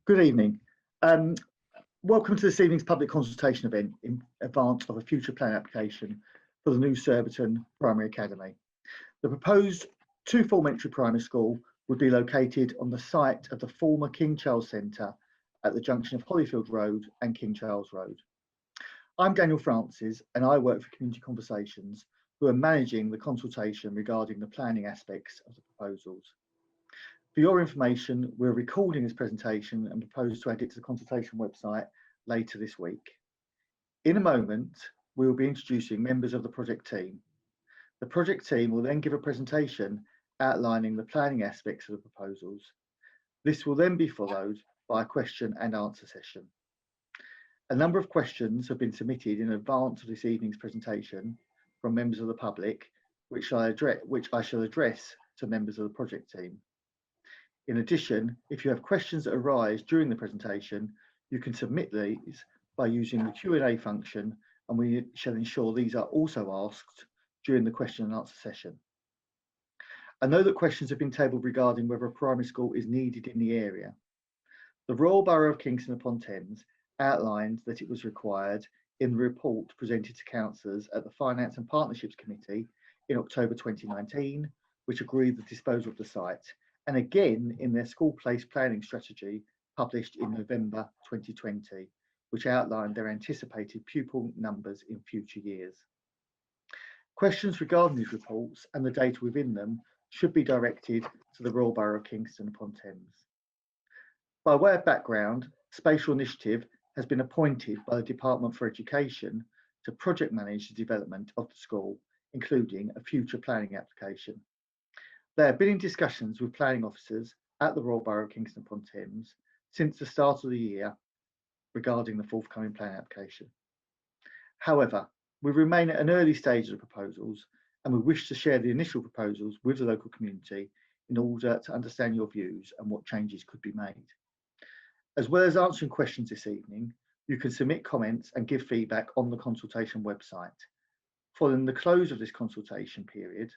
Good evening. Welcome to this evening's public consultation event in advance of a future plan application for the new Surbiton Primary Academy. The proposed two-form entry primary school would be located on the site of the former King Charles Centre at the junction of Hollyfield Road and King Charles Road. I'm Daniel Francis and I work for Community Conversations, who are managing the consultation regarding the planning aspects of the proposals. For your information, we're recording this presentation and propose to add it to the consultation website later this week. In a moment, we will be introducing members of the project team. The project team will then give a presentation outlining the planning aspects of the proposals. This will then be followed by a question and answer session. A number of questions have been submitted in advance of this evening's presentation from members of the public, which I shall address to members of the project team. In addition, if you have questions that arise during the presentation, you can submit these by using the Q&A function, and we shall ensure these are also asked during the question and answer session. I know that questions have been tabled regarding whether a primary school is needed in the area. The Royal Borough of Kingston upon Thames outlined that it was required in the report presented to councillors at the Finance and Partnerships Committee in October 2019, which agreed the disposal of the site, and again in their school place planning strategy published in November 2020, which outlined their anticipated pupil numbers in future years. Questions regarding these reports and the data within them should be directed to the Royal Borough of Kingston upon Thames. By way of background, Spatial Initiative has been appointed by the Department for Education to project manage the development of the school, including a future planning application. They have been in discussions with planning officers at the Royal Borough of Kingston upon Thames since the start of the year regarding the forthcoming plan application. However, we remain at an early stage of the proposals and we wish to share the initial proposals with the local community in order to understand your views and what changes could be made. As well as answering questions this evening, you can submit comments and give feedback on the consultation website. Following the close of this consultation period,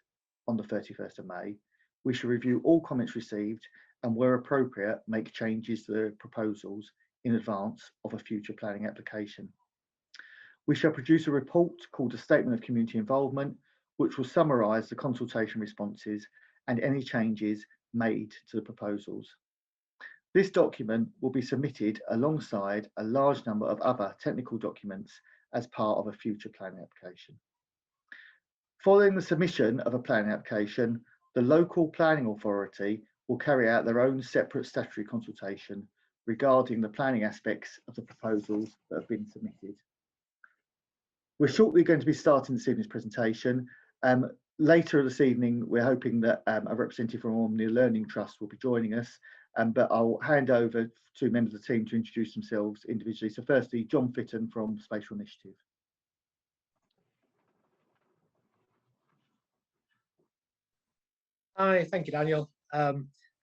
on the 31st of May, we shall review all comments received and, where appropriate, make changes to the proposals in advance of a future planning application. We shall produce a report called a Statement of Community Involvement, which will summarise the consultation responses and any changes made to the proposals. This document will be submitted alongside a large number of other technical documents as part of a future planning application. Following the submission of a planning application, the local planning authority will carry out their own separate statutory consultation regarding the planning aspects of the proposals that have been submitted. We're shortly going to be starting this evening's presentation. Later this evening, we're hoping that a representative from Omnia Learning Trust will be joining us, but I'll hand over to members of the team to introduce themselves individually. So firstly, John Fitton from Spatial Initiative. Hi, thank you, Daniel. Yeah,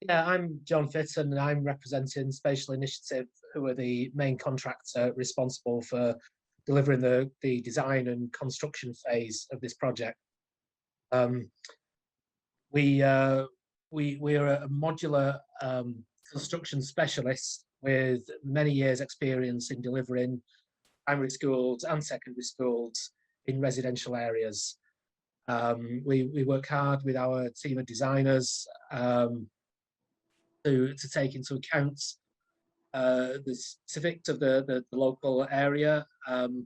I'm John Fitton and I'm representing Spatial Initiative, who are the main contractor responsible for delivering the design and construction phase of this project. We are a modular construction specialist with many years' experience in delivering primary schools and secondary schools in residential areas. We work hard with our team of designers to take into account the specifics of the local area, and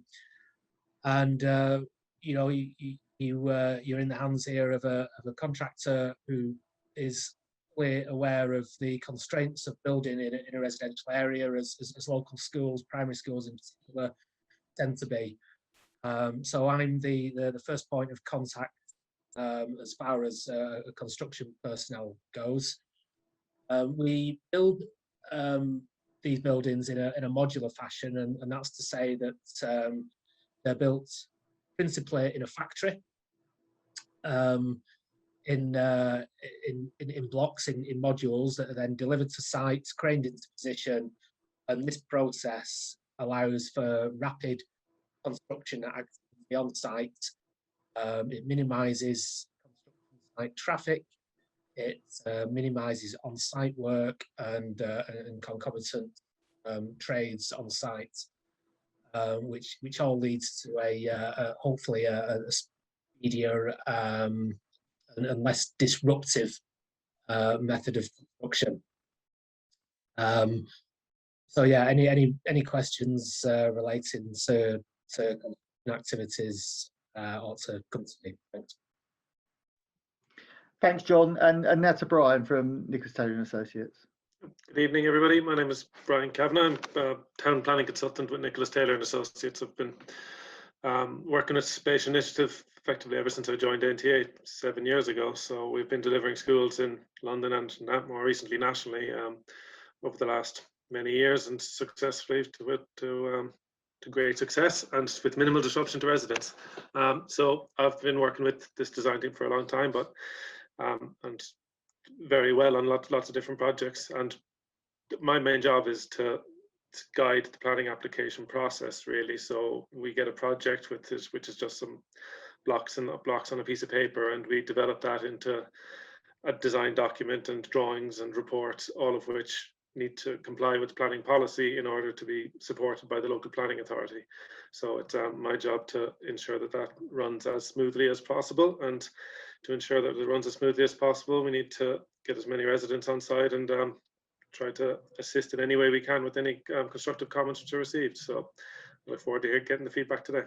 you know, you're in the hands here of a contractor who is clearly aware of the constraints of building in a residential area, as local schools, primary schools in particular, tend to be. So I'm the first point of contact as far as construction personnel goes. We build these buildings in a modular fashion, and that's to say that they're built principally in a factory, in blocks, in modules that are then delivered to site, craned into position, and this process allows for rapid construction activity on site. It minimises construction site traffic, it minimises on-site work and concomitant trades on site, which all leads to hopefully a speedier and less disruptive method of construction. So yeah, any questions relating to activities ought to come to me. Thanks. Thanks, John. And now to Brian from Nicholas Taylor and Associates. Good evening, everybody. My name is Brian Kavanagh. I'm a town planning consultant with Nicholas Taylor and Associates. I've been working with Spatial Initiative effectively ever since I joined NTA 7 years ago. So we've been delivering schools in London and more recently nationally over the last many years, and successfully to great success and with minimal disruption to residents. So I've been working with this design team for a long time, but and very well on lots of different projects. And my main job is to guide the planning application process, really. So we get a project which is just some blocks on a piece of paper, and we develop that into a design document and drawings and reports, all of which need to comply with planning policy in order to be supported by the local planning authority. So it's my job to ensure that that runs as smoothly as possible, and to ensure that it runs as smoothly as possible, we need to get as many residents on site and try to assist in any way we can with any constructive comments which are received. So I look forward to getting the feedback today.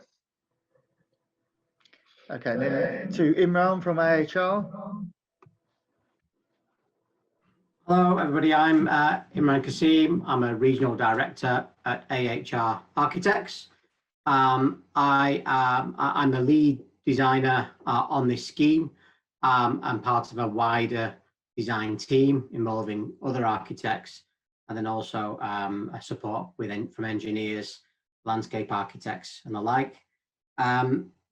Okay, and then to Imran from AHR. Hello, everybody. I'm Imran Kasim. I'm a regional director at AHR Architects. I'm the lead designer on this scheme. I'm part of a wider design team involving other architects, and then also a support from engineers, landscape architects, and the like.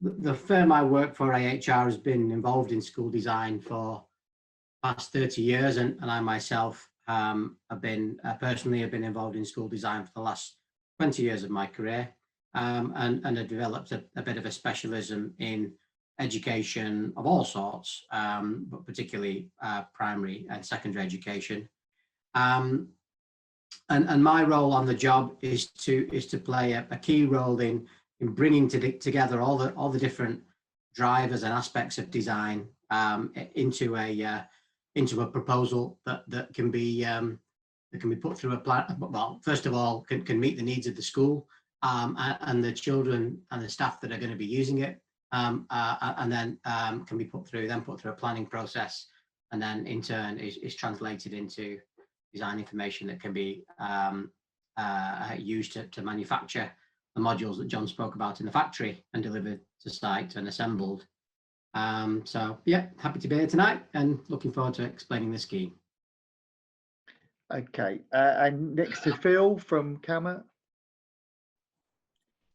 The firm I work for, AHR, has been involved in school design for past 30 years, and I myself have been personally involved in school design for the last 20 years of my career, and have developed a bit of a specialism in education of all sorts, but particularly primary and secondary education. And my role on the job is to play a key role in bringing together all the different drivers and aspects of design into a proposal that can be put through a plan. Well, first of all, can meet the needs of the school and the children and the staff that are going to be using it, and then can be put through a planning process, and then in turn is translated into design information that can be used to manufacture the modules that John spoke about in the factory and delivered to site and assembled. So yeah, happy to be here tonight and looking forward to explaining the scheme. Okay, and next to Phil from CAMA.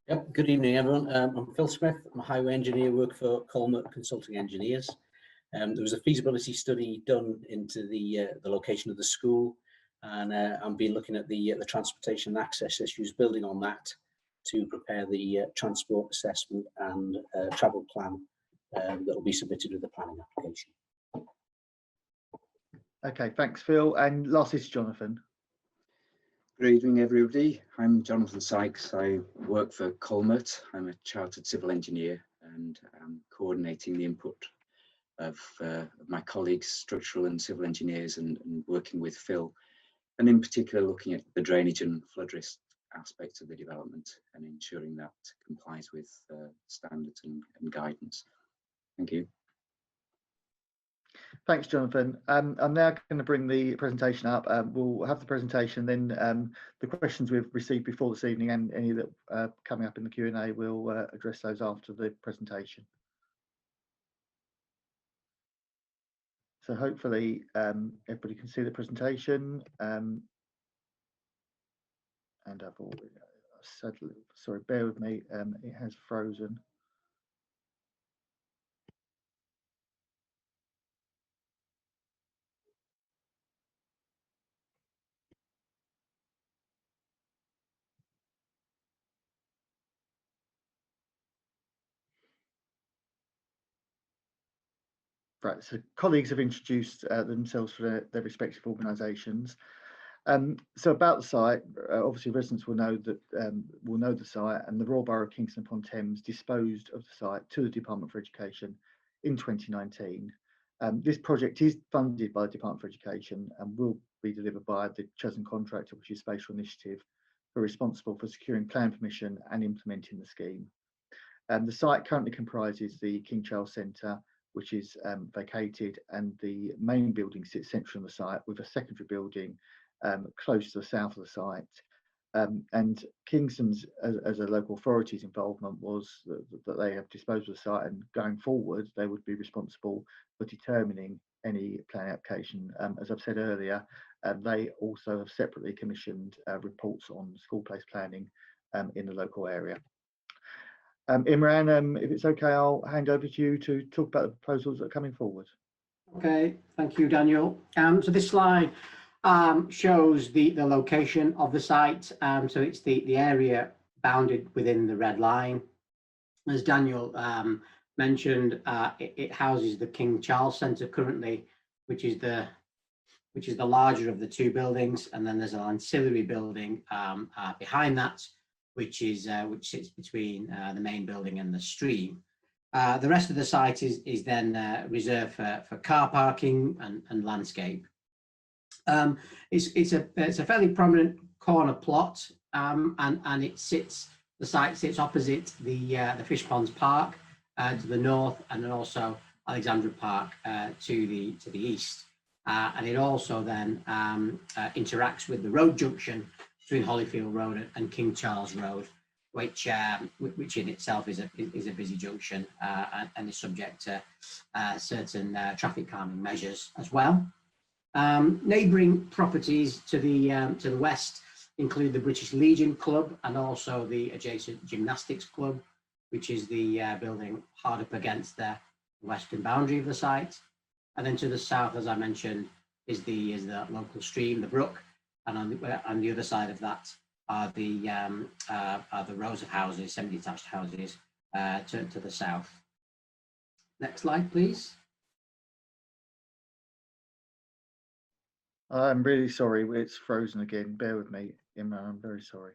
Yep, good evening, everyone. I'm Phil Smith. I'm a highway engineer, work for Colmer Consulting Engineers. There was a feasibility study done into the location of the school, and I've been looking at the transportation and access issues, building on that to prepare the transport assessment and travel plan that will be submitted with the planning application. Okay, thanks, Phil. And last is Jonathan. Good evening, everybody. I'm Jonathan Sykes. I work for Colmert. I'm a chartered civil engineer, and I'm coordinating the input of my colleagues, structural and civil engineers, and working with Phil, and in particular looking at the drainage and flood risk aspects of the development and ensuring that complies with standards and guidance. Thank you. Thanks, Jonathan. I'm now going to bring the presentation up. We'll have the presentation, then the questions we've received before this evening and any that are coming up in the Q&A, we'll address those after the presentation. So hopefully everybody can see the presentation. And I've already, sadly, sorry, bear with me, it has frozen. Right, so colleagues have introduced themselves for their respective organisations. So about the site, obviously residents will know that will know the site, and the Royal Borough of Kingston upon Thames disposed of the site to the Department for Education in 2019. This project is funded by the Department for Education and will be delivered by the chosen contractor, which is Spatial Initiative, who are responsible for securing plan permission and implementing the scheme. The site currently comprises the King Charles Centre, which is vacated, and the main building sits central on the site, with a secondary building close to the south of the site. And Kingston's, as a local authority's involvement, was that they have disposed of the site, and going forward, they would be responsible for determining any planning application. As I've said earlier, they also have separately commissioned reports on school place planning in the local area. Imran, if it's okay, I'll hand over to you to talk about the proposals that are coming forward. Okay, thank you, Daniel. So this slide shows the location of the site. So it's the area bounded within the red line. As Daniel mentioned, it houses the King Charles Centre currently, which is the larger of the two buildings, and then there's an ancillary building behind that, which sits between the main building and the stream. The rest of the site is then reserved for car parking and landscape. It's a fairly prominent corner plot, and the site sits opposite the Fish Ponds Park to the north, and then also Alexandra Park to the east. And it also then interacts with the road junction between Hollyfield Road and King Charles Road, which in itself is a busy junction and is subject to certain traffic calming measures as well. Neighbouring properties to the west include the British Legion Club and also the adjacent Gymnastics Club, which is the building hard up against the western boundary of the site. And then to the south, as I mentioned, is the local stream, the brook, and on the other side of that are the rows of houses, semi-detached houses to the south. Next slide, please. I'm really sorry, it's frozen again. Bear with me, Imran, I'm very sorry.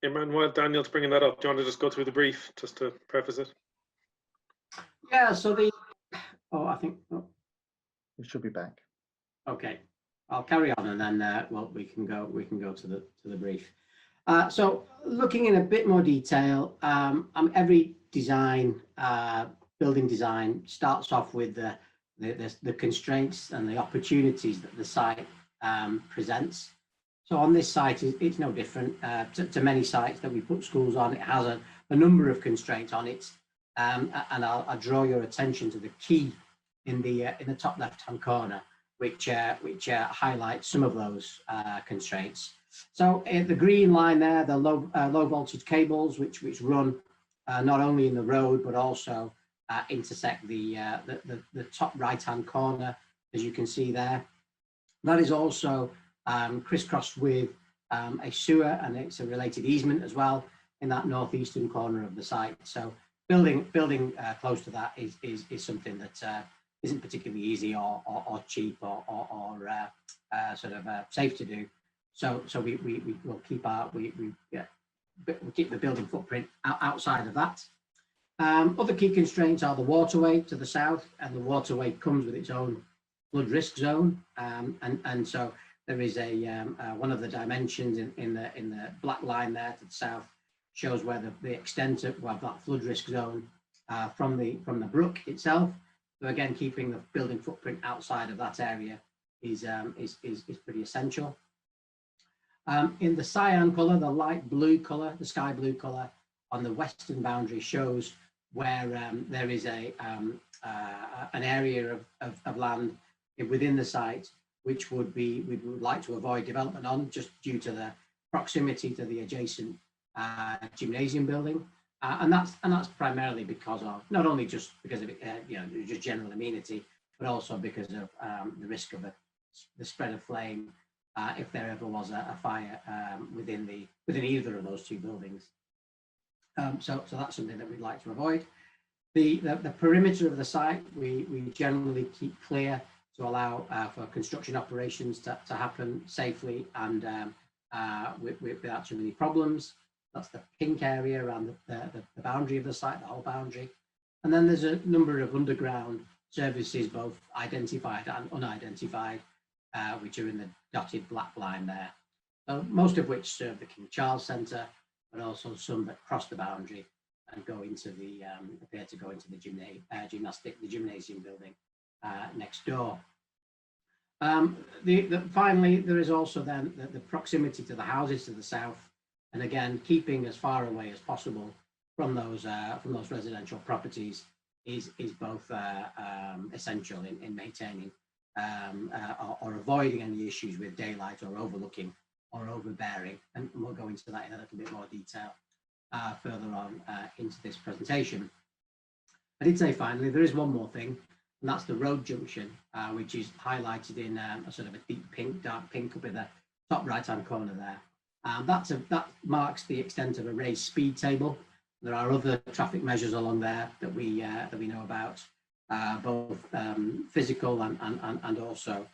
Imran, while Daniel's bringing that up, do you want to just go through the brief just to preface it? Yeah, so I think, It should be back. okay, I'll carry on, and then we can go to the brief. So looking in a bit more detail, every building design starts off with the constraints and the opportunities that the site presents. So on this site, it's no different to many sites that we put schools on. It has a number of constraints on it, and I'll draw your attention to the key in the top left-hand corner, which highlights some of those constraints. So the green line there, the low voltage cables, which run not only in the road but also intersect the top right-hand corner, as you can see there. That is also crisscrossed with a sewer, and it's a related easement as well in that northeastern corner of the site. So building close to that is something that isn't particularly easy or cheap or sort of safe to do. So we will keep keep the building footprint outside of that. Other key constraints are the waterway to the south, and the waterway comes with its own flood risk zone, and so there is one of the dimensions in the black line there to the south shows where the extent of that flood risk zone from the brook itself. So again, keeping the building footprint outside of that area is pretty essential. In the cyan colour, the light blue colour, the sky blue colour on the western boundary shows where there is an area of land within the site which we would like to avoid development on, just due to the proximity to the adjacent gymnasium building, and that's primarily because of not only just because of just general amenity, but also because of the risk of the spread of flame if there ever was a fire within either of those two buildings. So that's something that we'd like to avoid. The perimeter of the site we generally keep clear to allow for construction operations to happen safely and without too many problems. That's the pink area around the boundary of the site, the whole boundary. And then there's a number of underground services, both identified and unidentified, which are in the dotted black line there. So most of which serve the King Charles Centre, but also some that cross the boundary and go into the appear to go into the gymnasium building next door. Finally, there is also then the proximity to the houses to the south, and again keeping as far away as possible from those residential properties is both essential in maintaining or avoiding any issues with daylight or overlooking or overbearing, and we'll go into that in a little bit more detail further on into this presentation. I did say finally there is one more thing, and that's the road junction, which is highlighted in a sort of a deep pink, dark pink up in the top right-hand corner there. That marks the extent of a raised speed table. There are other traffic measures along there that we know about, both physical and also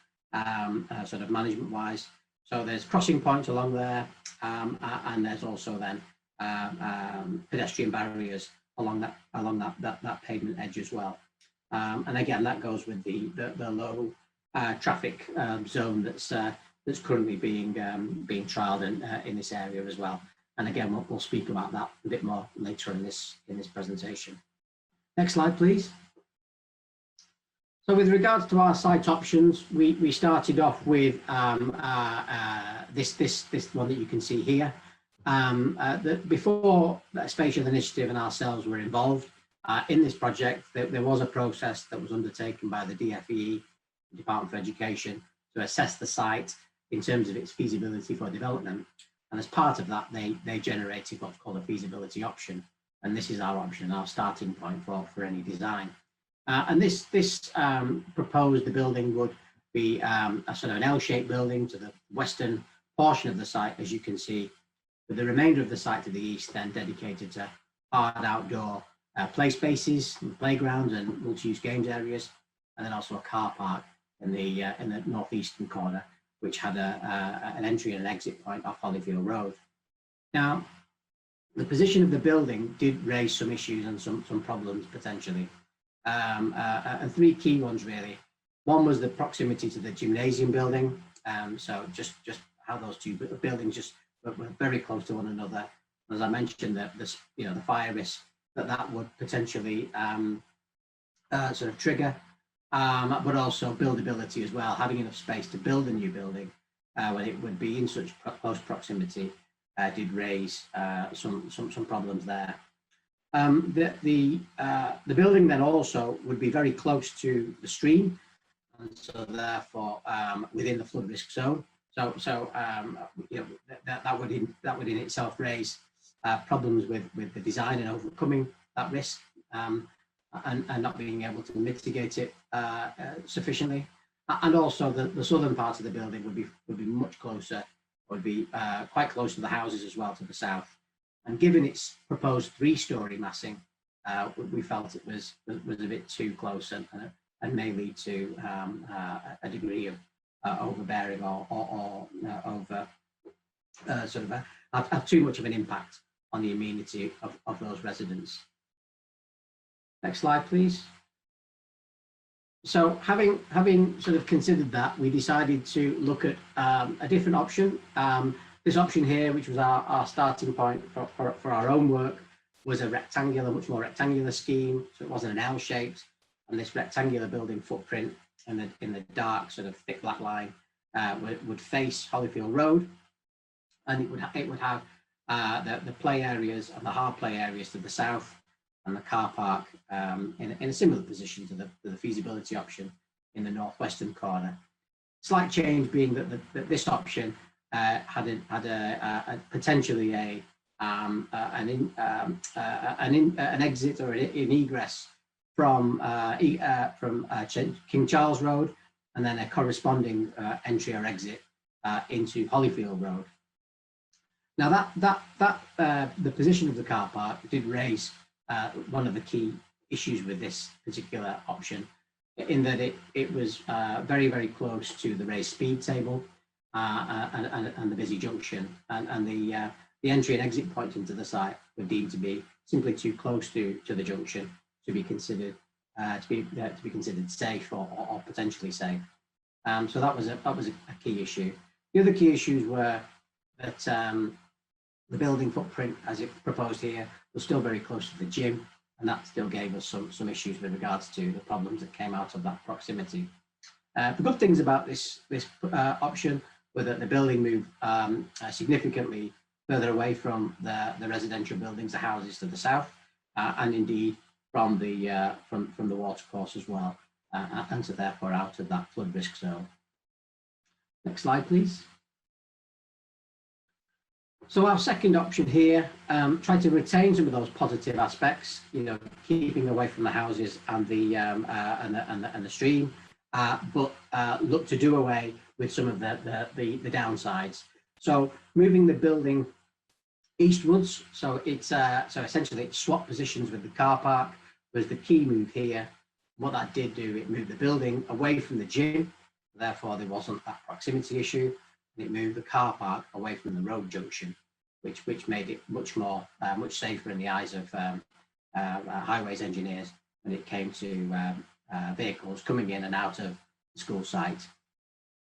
sort of management-wise. So there's crossing points along there, and there's also then pedestrian barriers along that pavement edge as well. And again, that goes with the low traffic zone that's currently being trialled in this area as well. And again, we'll speak about that a bit more later in this presentation. Next slide, please. So with regards to our site options, we started off with this one that you can see here. Before Spatial Initiative and ourselves were involved in this project, there was a process that was undertaken by the DFE, Department for Education, to assess the site in terms of its feasibility for development. And as part of that, they generated what's called a feasibility option. And this is our option, our starting point for any design. And this proposed the building would be a sort of an L-shaped building to the western portion of the site, as you can see, with the remainder of the site to the east then dedicated to hard outdoor play spaces, playgrounds and multi-use games areas, and then also a car park in the northeastern corner, which had an entry and an exit point off Hollyfield Road. Now, the position of the building did raise some issues and some problems potentially. And three key ones really. One was the proximity to the gymnasium building. So just how those two buildings just were very close to one another. As I mentioned, the fire risk that would potentially sort of trigger, but also buildability as well. Having enough space to build a new building when it would be in such close proximity did raise some problems there. The building then also would be very close to the stream, and so therefore within the flood risk zone. So you know, that would in itself raise problems with the design and overcoming that risk, and not being able to mitigate it sufficiently. And also the southern part of the building would be much closer, would be quite close to the houses as well to the south. And given its proposed 3-story massing, we felt it was a bit too close and may lead to a degree of overbearing or over sort of have too much of an impact on the amenity of those residents. Next slide, please. So having sort of considered that, we decided to look at a different option. This option here, which was our starting point for our own work, was a much more rectangular scheme. So it wasn't an L-shaped, and this rectangular building footprint in the dark sort of thick black line would face Hollyfield Road, and it would have the play areas and the hard play areas to the south, and the car park in a similar position to the feasibility option in the northwestern corner. Slight change being that this option had a potentially an exit or an egress from King Charles Road, and then a corresponding entry or exit into Hollyfield Road. Now the position of the car park did raise one of the key issues with this particular option, in that it was very, very close to the raised speed table and the busy junction, and the entry and exit points into the site were deemed to be simply too close to the junction to be considered considered safe or potentially safe. So that was a key issue. The other key issues were that the building footprint, as it proposed here, was still very close to the gym, and that still gave us some issues with regards to the problems that came out of that proximity. The good things about this option were that the building moved significantly further away from the residential buildings, the houses to the south, and indeed from the watercourse as well, and so therefore out of that flood risk zone. Next slide, please. So our second option here, try to retain some of those positive aspects, keeping away from the houses and the stream, but look to do away with some of the downsides. So moving the building eastwards, so essentially it swapped positions with the car park was the key move here. What that did do, it moved the building away from the gym, therefore there wasn't that proximity issue. And it moved the car park away from the road junction, which made it much safer in the eyes of highways engineers when it came to vehicles coming in and out of the school site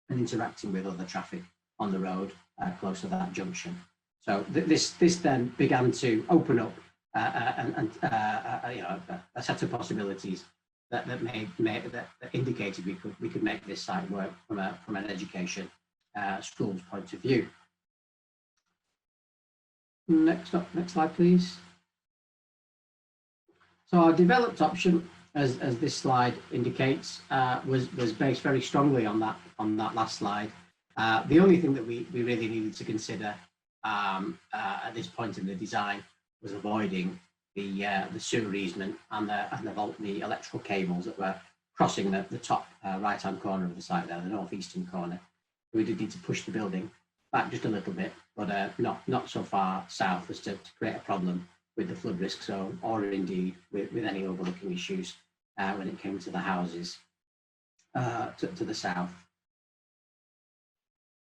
and interacting with other traffic on the road close to that junction. So this then began to open up a set of possibilities that indicated we could make this site work from an education school's point of view. Next slide, please. So our developed option, as this slide indicates, was based very strongly on that last slide. The only thing that we really needed to consider at this point in the design was avoiding the sewer easement and the electrical cables that were crossing the top right-hand corner of the site there, the northeastern corner. We did need to push the building back just a little bit, but not so far south as to create a problem with the flood risk zone, or indeed with any overlooking issues when it came to the houses to the south.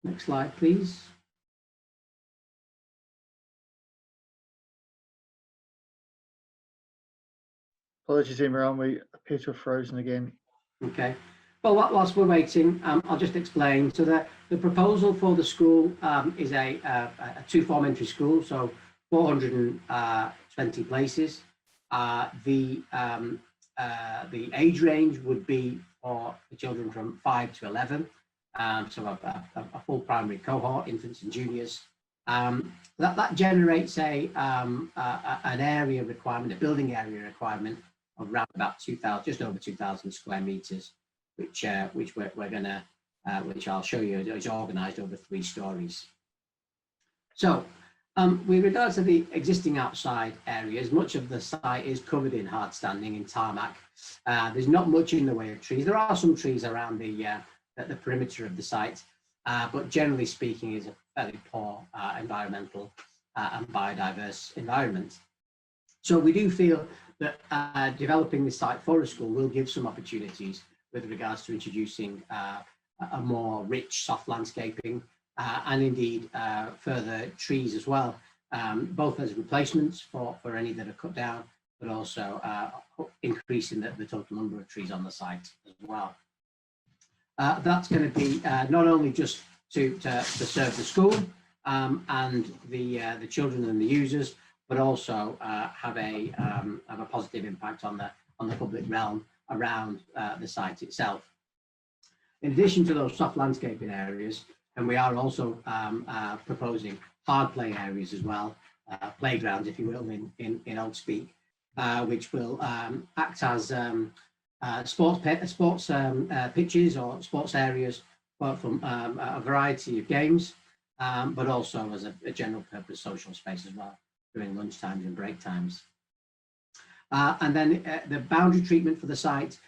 Next slide, please. Apologies, Imran, we appear to have frozen again. Okay. Well, whilst we're waiting, I'll just explain. So the proposal for the school is a two-form entry school, so 420 places. The age range would be for the children from 5 to 11, so a full primary cohort, infants and juniors. That generates an area requirement, a building area requirement of around about 2,000, just over 2,000 square meters, which I'll show you is organised over 3 stories. So with regards to the existing outside areas, much of the site is covered in hard standing in tarmac. There's not much in the way of trees. There are some trees around the perimeter of the site, but generally speaking is a fairly poor environmental and biodiverse environment. So we do feel that developing this site for a school will give some opportunities with regards to introducing a more rich soft landscaping and indeed further trees as well, both as replacements for any that are cut down, but also increasing the total number of trees on the site as well. That's going to be not only just to serve the school and the children and the users, but also have a positive impact on the public realm around the site itself. In addition to those soft landscaping areas, and we are also proposing hard play areas as well, playgrounds, if you will, in old speak, which will act as sports pitches or sports areas from a variety of games, but also as a general purpose social space as well during lunch times and break times. And then the boundary treatment for the site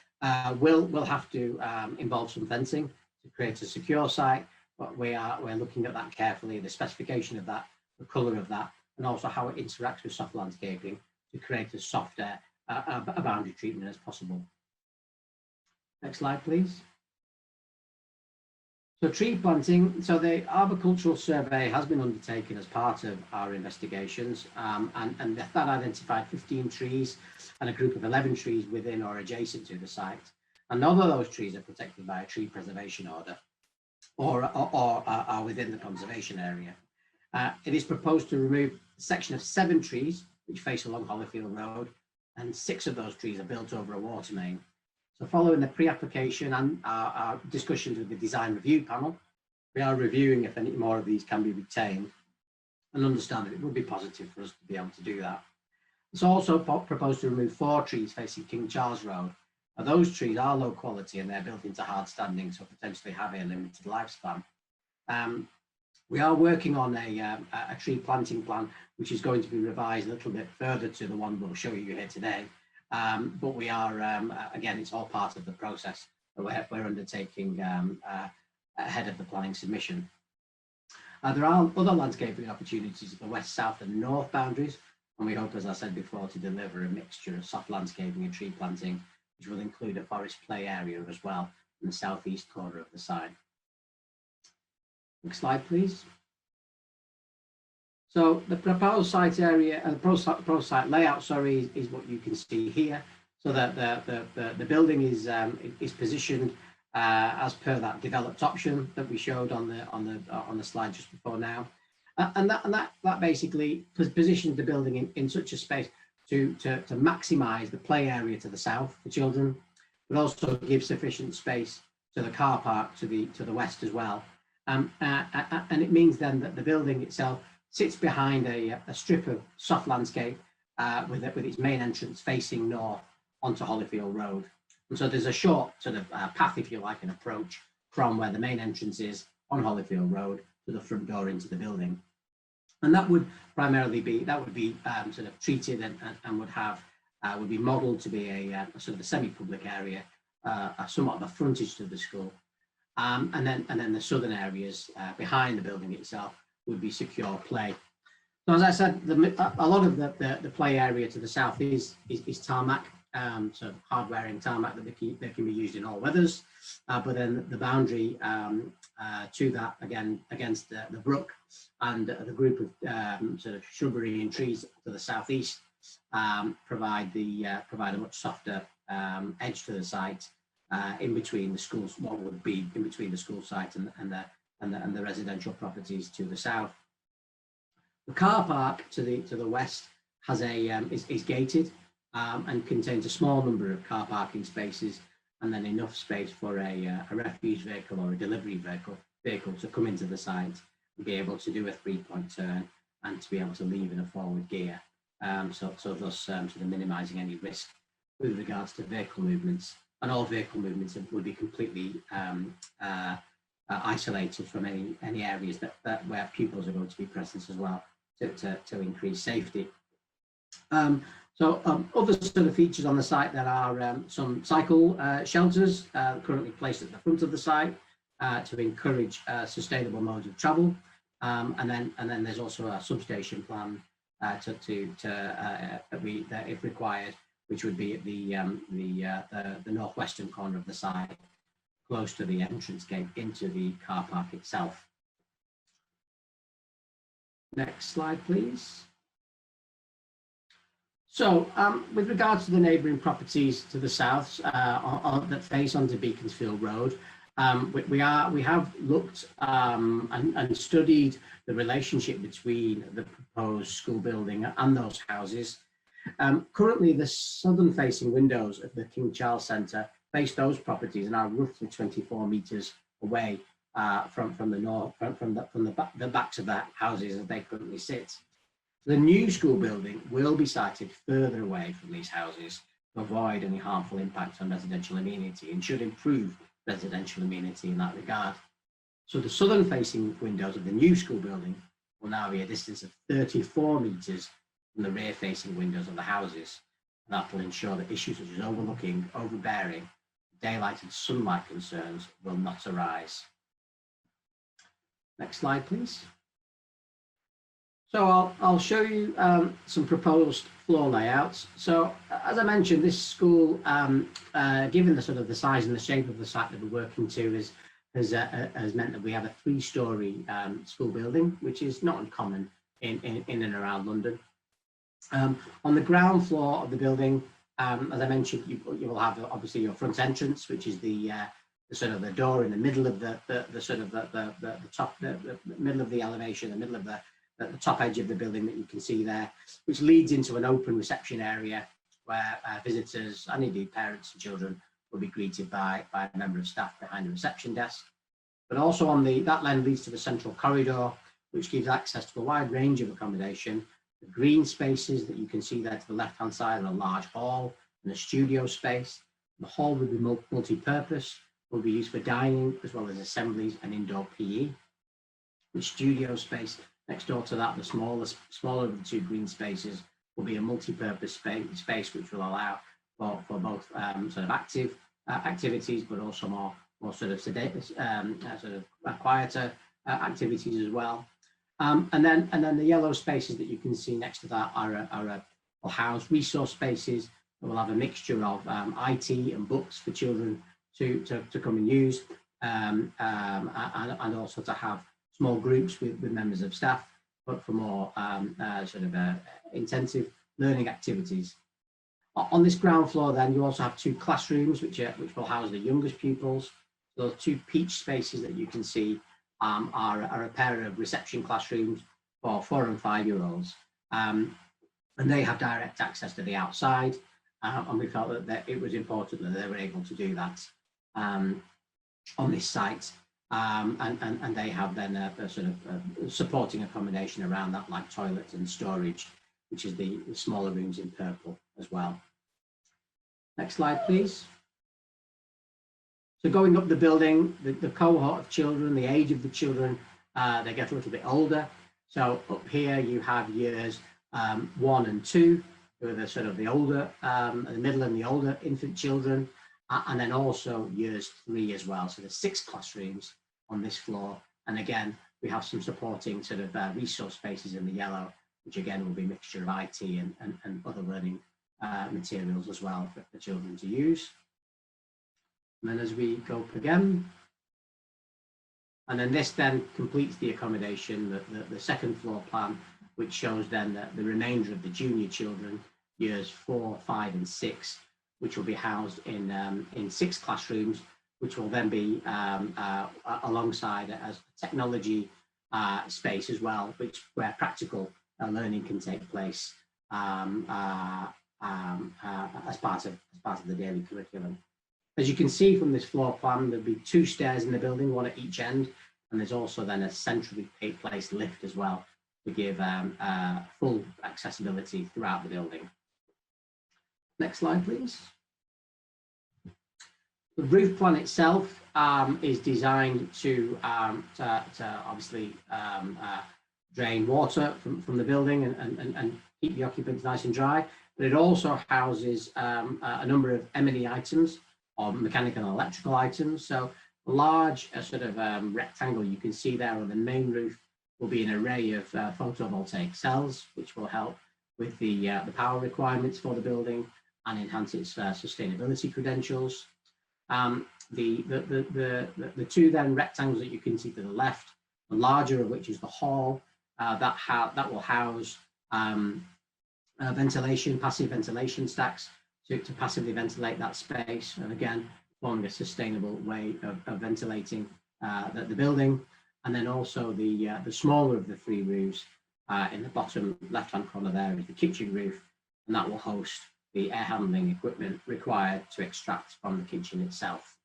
will have to involve some fencing to create a secure site, but we're looking at that carefully, the specification of that, the colour of that, and also how it interacts with soft landscaping to create as soft a boundary treatment as possible. Next slide, please. So tree planting, so the arboricultural survey has been undertaken as part of our investigations, and that identified 15 trees and a group of 11 trees within or adjacent to the site. And none of those trees are protected by a tree preservation order or are within the conservation area. It is proposed to remove a section of 7 trees which face along Hollyfield Road, and 6 of those trees are built over a water main. So following the pre-application and our discussions with the design review panel, we are reviewing if any more of these can be retained, and understand that it would be positive for us to be able to do that. It's also proposed to remove 4 trees facing King Charles Road. Now, those trees are low quality and they're built into hard standing, so potentially have a limited lifespan. We are working on a tree planting plan, which is going to be revised a little bit further to the one we'll show you here today. But we are, again, it's all part of the process that we're undertaking ahead of the planning submission. There are other landscaping opportunities at the west, south and north boundaries, and we hope, as I said before, to deliver a mixture of soft landscaping and tree planting, which will include a forest play area as well in the southeast corner of the site. Next slide, please. So the proposed site area, the proposed site layout, sorry, is what you can see here. So that the building is positioned as per that developed option that we showed on the slide just before now, and that basically positions the building in such a space to maximise the play area to the south for children, but also give sufficient space to the car park to the west as well. And it means then that the building itself sits behind a strip of soft landscape with its main entrance facing north onto Hollyfield Road. And so there's a short sort of path, if you like, an approach from where the main entrance is on Hollyfield Road to the front door into the building. And that would primarily be, sort of treated and would be modelled to be a sort of a semi-public area, somewhat of a frontage to the school. And then the southern areas behind the building itself would be secure play. So as I said, a lot of the play area to the south is tarmac, so hard-wearing tarmac that can be used in all weathers. But then the boundary to that, again, against the brook and the group of sort of shrubbery and trees to the southeast provide a much softer edge to the site in between the schools, what would be in between the school site and the residential properties to the south. The car park to the west has is gated and contains a small number of car parking spaces, and then enough space for a refuse vehicle or a delivery vehicle to come into the site and be able to do a 3-point turn and to be able to leave in a forward gear. So thus sort of minimising any risk with regards to vehicle movements, and all vehicle movements would be completely isolated from any areas that where pupils are going to be present as well to increase safety. Other sort of features on the site, there are some cycle shelters currently placed at the front of the site to encourage sustainable modes of travel, and then there's also a substation plan if required, which would be at the northwestern corner of the site, close to the entrance gate into the car park itself. Next slide, please. So with regards to the neighbouring properties to the south that face onto Beaconsfield Road, we have looked and studied the relationship between the proposed school building and those houses. Currently, the southern facing windows of the King Charles Centre face those properties and are roughly 24 metres away from the backs of the houses as they currently sit. The new school building will be sited further away from these houses to avoid any harmful impact on residential amenity, and should improve residential amenity in that regard. So the southern facing windows of the new school building will now be a distance of 34 metres from the rear facing windows of the houses. And that will ensure that issues such as overlooking, overbearing, daylight and sunlight concerns will not arise. Next slide, please. So I'll show you some proposed floor layouts. So as I mentioned, this school, given the sort of the size and the shape of the site that we're working to, has meant that we have a 3-storey school building, which is not uncommon in and around London. On the ground floor of the building, as I mentioned, you will have obviously your front entrance, which is the sort of the door in the middle of the sort of the top, the middle of the elevation, the middle of the top edge of the building that you can see there, which leads into an open reception area where visitors and indeed parents and children will be greeted by a member of staff behind the reception desk. But also on that then leads to the central corridor, which gives access to a wide range of accommodation. The green spaces that you can see there to the left-hand side are a large hall and a studio space. The hall will be multi-purpose, will be used for dining as well as assemblies and indoor PE. The studio space next door to that, the smaller of the 2 green spaces, will be a multi-purpose space which will allow for both sort of active activities, but also more sort of sedate, sort of quieter activities as well. And then the yellow spaces that you can see next to that will house resource spaces that will have a mixture of IT and books for children to come and use, and also to have small groups with members of staff, but for more sort of intensive learning activities. On this ground floor, then you also have 2 classrooms which will house the youngest pupils. Those 2 peach spaces that you can see are a pair of reception classrooms for 4 and 5-year-olds, and they have direct access to the outside. And we felt that it was important that they were able to do that on this site. And they have then a sort of supporting accommodation around that, like toilets and storage, which is the smaller rooms in purple as well. Next slide, please. So going up the building, the cohort of children, the age of the children, they get a little bit older. So up here you have years 1 and 2, who are the sort of the older, the middle and the older infant children, and then also years 3 as well. So there's 6 classrooms on this floor, and again we have some supporting sort of resource spaces in the yellow, which again will be a mixture of IT and other learning materials as well for children to use. And then as we go up again, and then this then completes the accommodation, the second floor plan, which shows then the remainder of the junior children, years 4, 5 and 6, which will be housed in 6 classrooms, which will then be alongside as technology space as well, where practical learning can take place as part of the daily curriculum. As you can see from this floor plan, there'll be 2 stairs in the building, 1 at each end, and there's also then a centrally placed lift as well to give full accessibility throughout the building. Next slide, please. The roof plan itself is designed to obviously drain water from the building and keep the occupants nice and dry, but it also houses a number of M&E items, or mechanical and electrical items. So a large sort of rectangle you can see there on the main roof will be an array of photovoltaic cells, which will help with the power requirements for the building and enhance its sustainability credentials. The 2 then rectangles that you can see to the left, the larger of which is the hall, that will house ventilation, passive ventilation stacks to passively ventilate that space, and again forming a sustainable way of ventilating the building. And then also the smaller of the 3 roofs in the bottom left-hand corner there is the kitchen roof, and that will host the air handling equipment required to extract from the kitchen itself.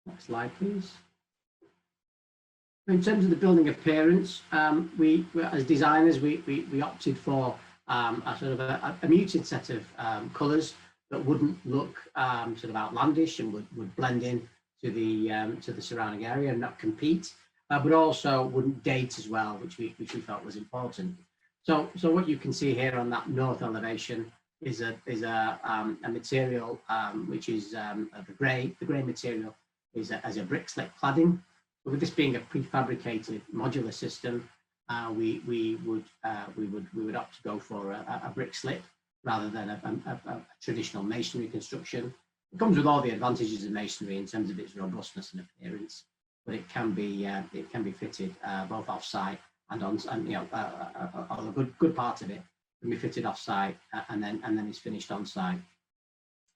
Next slide, please. In terms of the building appearance, we as designers, we opted for a sort of a muted set of colours that wouldn't look sort of outlandish and would blend in to the surrounding area and not compete, but also wouldn't date as well, which we felt was important. So what you can see here on that north elevation is a material which is the grey material is as a brick slick cladding, But with this being a prefabricated modular system, we would opt to go for a brick slip rather than a traditional masonry construction. It comes with all the advantages of masonry in terms of its robustness and appearance, but it can be fitted both off-site and on, and a good part of it can be fitted off-site and then is finished on-site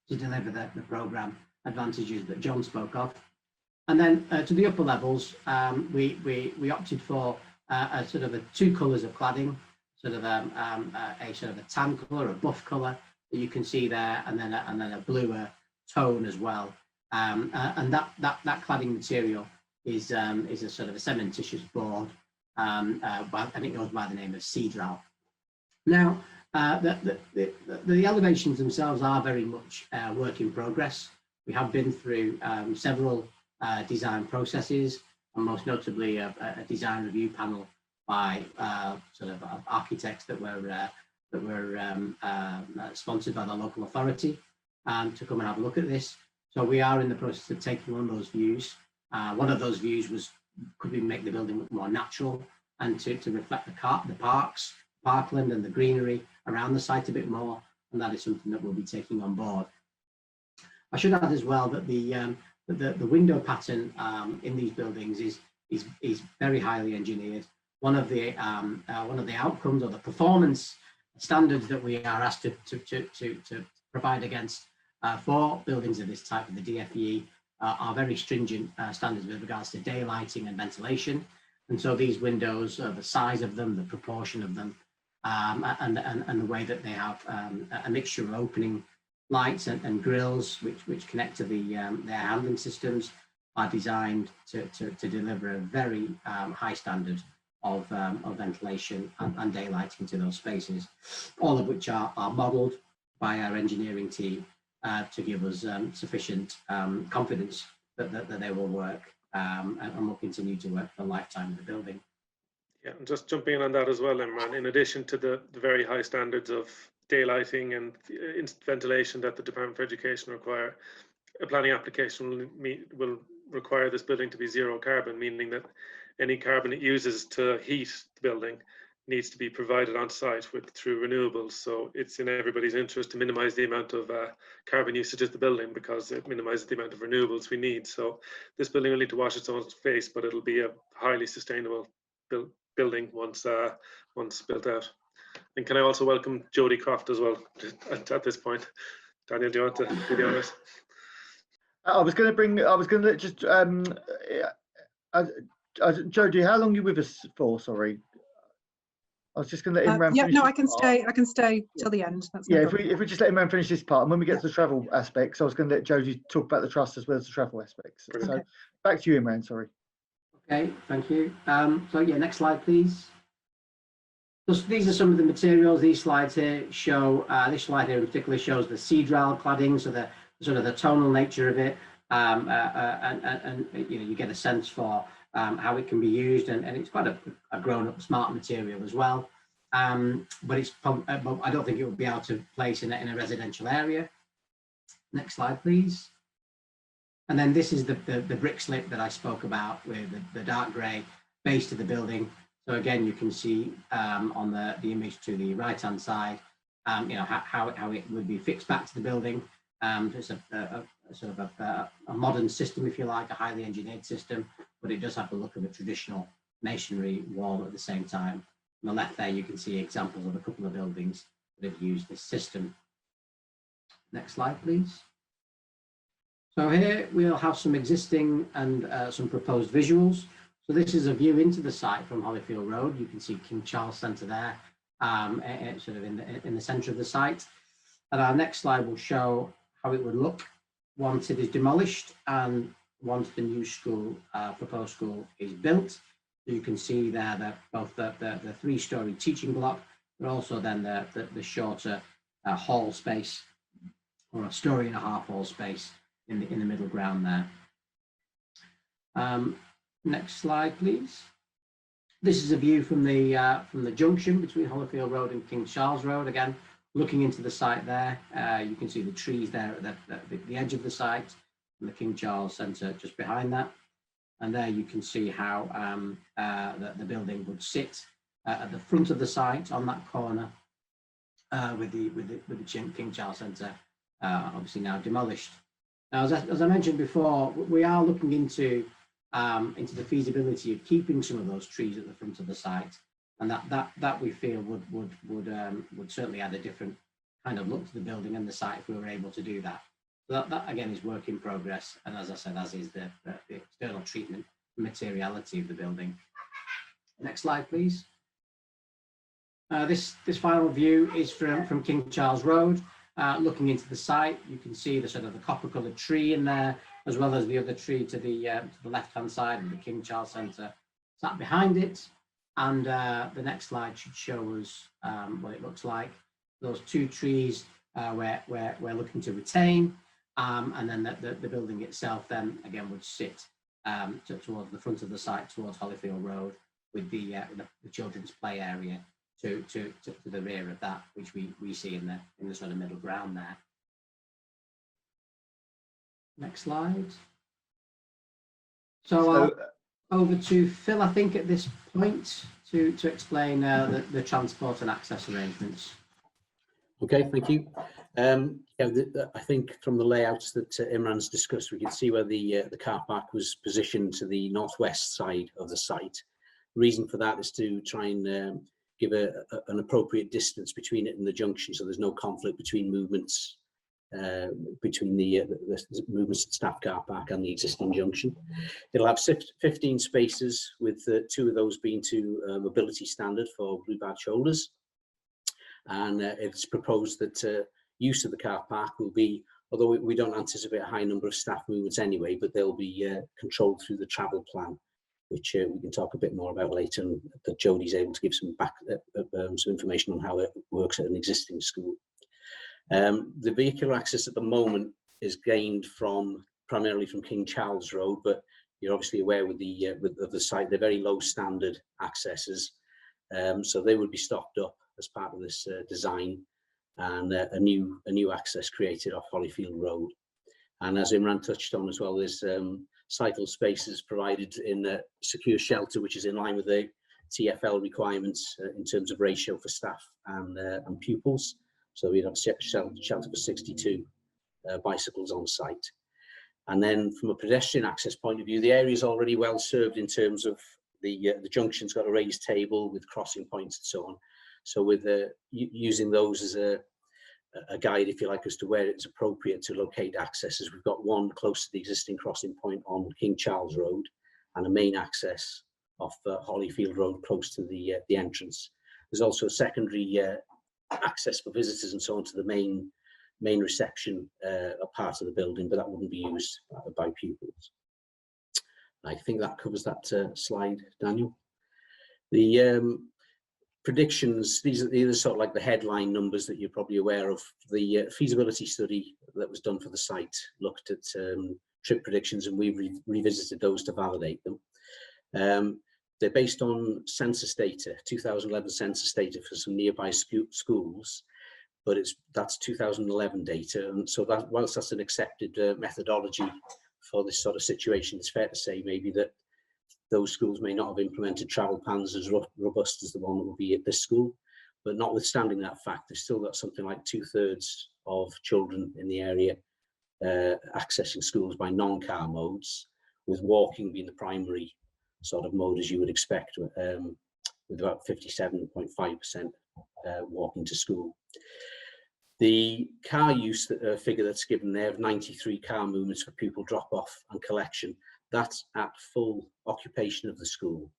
to deliver the programme advantages that John spoke of. And then to the upper levels, we opted for a sort of two colours of cladding, sort of a tan colour, a buff colour that you can see there, and then a bluer tone as well. And that cladding material is a sort of a cementitious board, and it goes by the name of Cedral. Now, the elevations themselves are very much work in progress. We have been through several design processes, and most notably a design review panel by sort of architects that were sponsored by the local authority to come and have a look at this. So we are in the process of taking on those views. One of those views was, could we make the building look more natural and to reflect the parks, parkland and the greenery around the site a bit more, and that is something that we'll be taking on board. I should add as well that the window pattern in these buildings is very highly engineered. One of the outcomes or the performance standards that we are asked to provide against for buildings of this type of the DFE are very stringent standards with regards to daylighting and ventilation. And so these windows, the size of them, the proportion of them, and the way that they have a mixture of opening lights and grills which connect to the air handling systems are designed to deliver a very high standard of ventilation and daylighting to those spaces, all of which are modelled by our engineering team to give us sufficient confidence that they will work and will continue to work for the lifetime of the building. Yeah, and just jumping in on that as well, Imran, in addition to the very high standards of daylighting and ventilation that the Department for Education require, a planning application will require this building to be zero carbon, meaning that any carbon it uses to heat the building needs to be provided on site through renewables. So it's in everybody's interest to minimize the amount of carbon usage of the building, because it minimizes the amount of renewables we need. So this building will need to wash its own face, but it'll be a highly sustainable building once built out. And can I also welcome Jodie Croft as well at this point? Daniel, do you want to do the honors? I was going to just Jodie, how long are you with us for? Sorry, I was just going to let Imran yeah, finish. no, I can stay till the end. That's no problem. if we just let Imran finish this part, and when we get to the travel aspects, I was going to let Jodie talk about the trust as well as the travel aspects. Brilliant. So back to you, Imran. Sorry. Okay, thank you. So yeah, next slide, please. So these are some of the materials. These slides here show, this slide here in particular shows the Cedral cladding, so the sort of the tonal nature of it, and you get a sense for how it can be used, and it's quite a grown-up, smart material as well. But I don't think it would be out of place in a residential area. Next slide, please. And then this is the brick slip that I spoke about with the dark grey base to the building. So again, you can see on the image to the right-hand side, how it would be fixed back to the building. It's a sort of a modern system, if you like, a highly engineered system, but it does have the look of a traditional masonry wall at the same time. On the left there, you can see examples of a couple of buildings that have used this system. Next slide, please. So here we'll have some existing and some proposed visuals. So this is a view into the site from Hollyfield Road. You can see King Charles Centre there, sort of in the centre of the site. And our next slide will show how it would look once it is demolished and once the new school, proposed school, is built. So you can see there that both the 3-storey teaching block, but also then the shorter hall space, or a 1.5-storey hall space in the middle ground there. Next slide, please. This is a view from the junction between Hollyfield Road and King Charles Road. Again, looking into the site there, you can see the trees there at the edge of the site, and the King Charles Centre just behind that. And there you can see how the building would sit at the front of the site on that corner, with the King Charles Centre obviously now demolished. Now, as I mentioned before, we are looking into the feasibility of keeping some of those trees at the front of the site, and that we feel would certainly add a different kind of look to the building and the site if we were able to do that. So that again is work in progress, and as I said, as is the external treatment materiality of the building. Next slide, please. This final view is from King Charles Road. Looking into the site, you can see the sort of the copper-coloured tree in there, as well as the other tree to the left-hand side of the King Charles Centre sat behind it. And the next slide should show us what it looks like. Those two trees we're looking to retain, and then the building itself then again would sit towards the front of the site, towards Hollyfield Road, with the children's play area to the rear of that, which we see in the sort of middle ground there. Next slide. So over to Phil, I think, at this point to explain the transport and access arrangements. Okay, thank you. I think from the layouts that Imran's discussed, we can see where the car park was positioned to the northwest side of the site. The reason for that is to try and give an appropriate distance between it and the junction, so there's no conflict between movements between the movements at staff car park and the existing junction. It'll have 15 spaces, with 2 of those being to mobility standard for blue badge holders. And it's proposed that use of the car park will be, although we don't anticipate a high number of staff movements anyway, but they'll be controlled through the travel plan, which we can talk a bit more about later, and that Jodie's able to give some information on how it works at an existing school. The vehicular access at the moment is gained primarily from King Charles Road, but you're obviously aware with the site, they're very low standard accesses, so they would be stopped up as part of this design, and a new access created off Hollyfield Road. And as Imran touched on as well, there's cycle spaces provided in a secure shelter, which is in line with the TfL requirements in terms of ratio for staff and pupils. So we'd have shelter for 62 bicycles on site. And then from a pedestrian access point of view, the area is already well served in terms of the junction's got a raised table with crossing points and so on. So with using those as a guide, if you like, as to where it's appropriate to locate accesses, we've got one close to the existing crossing point on King Charles Road, and a main access off Hollyfield Road close to the entrance. There's also a secondary access for visitors and so on to the main reception part of the building, but that wouldn't be used by pupils. I think that covers that slide, Daniel. The predictions, these are sort of like the headline numbers that you're probably aware of. The feasibility study that was done for the site looked at trip predictions, and we've revisited those to validate them. They're based on census data, 2011 census data for some nearby schools, but that's 2011 data, and so that, whilst that's an accepted methodology for this sort of situation, it's fair to say maybe that those schools may not have implemented travel plans as robust as the one that will be at this school. But notwithstanding that fact, they've still got something like 2/3 of children in the area accessing schools by non-car modes, with walking being the primary sort of mode as you would expect, with about 57.5% walking to school. The car use figure that's given there of 93 car movements for pupil drop-off and collection, that's at full occupation of the school.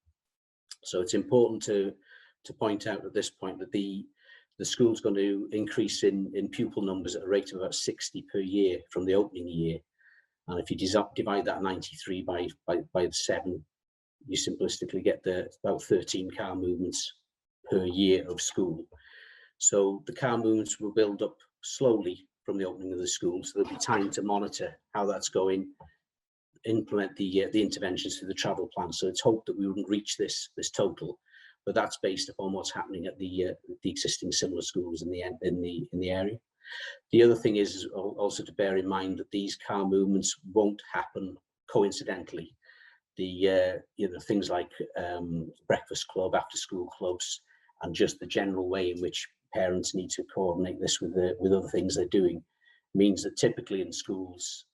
So it's important to point out at this point that the school's going to increase in pupil numbers at a rate of about 60 per year from the opening year. And if you divide that 93 by 7, you simplistically get about 13 car movements per year of school. So the car movements will build up slowly from the opening of the school, so there'll be time to monitor how that's going, implement the interventions through the travel plan. So it's hoped that we wouldn't reach this total, but that's based upon what's happening at the existing similar schools in the area. The other thing is also to bear in mind that these car movements won't happen coincidentally. things like breakfast club, after school clubs, and just the general way in which parents need to coordinate this with other things they're doing, means that typically in schools,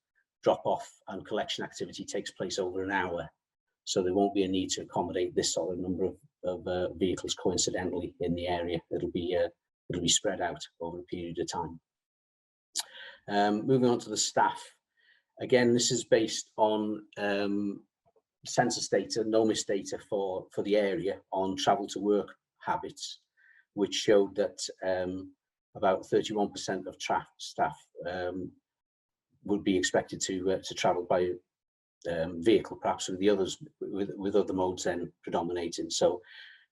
drop off and collection activity takes place over an hour. So there won't be a need to accommodate this sort of number of vehicles coincidentally in the area. It'll be spread out over a period of time. Moving on to the staff. Again, this is based on census data, NOMIS data for the area on travel to work habits, which showed that about 31% of staff would be expected to travel by vehicle, perhaps with the others, with other modes then predominating. So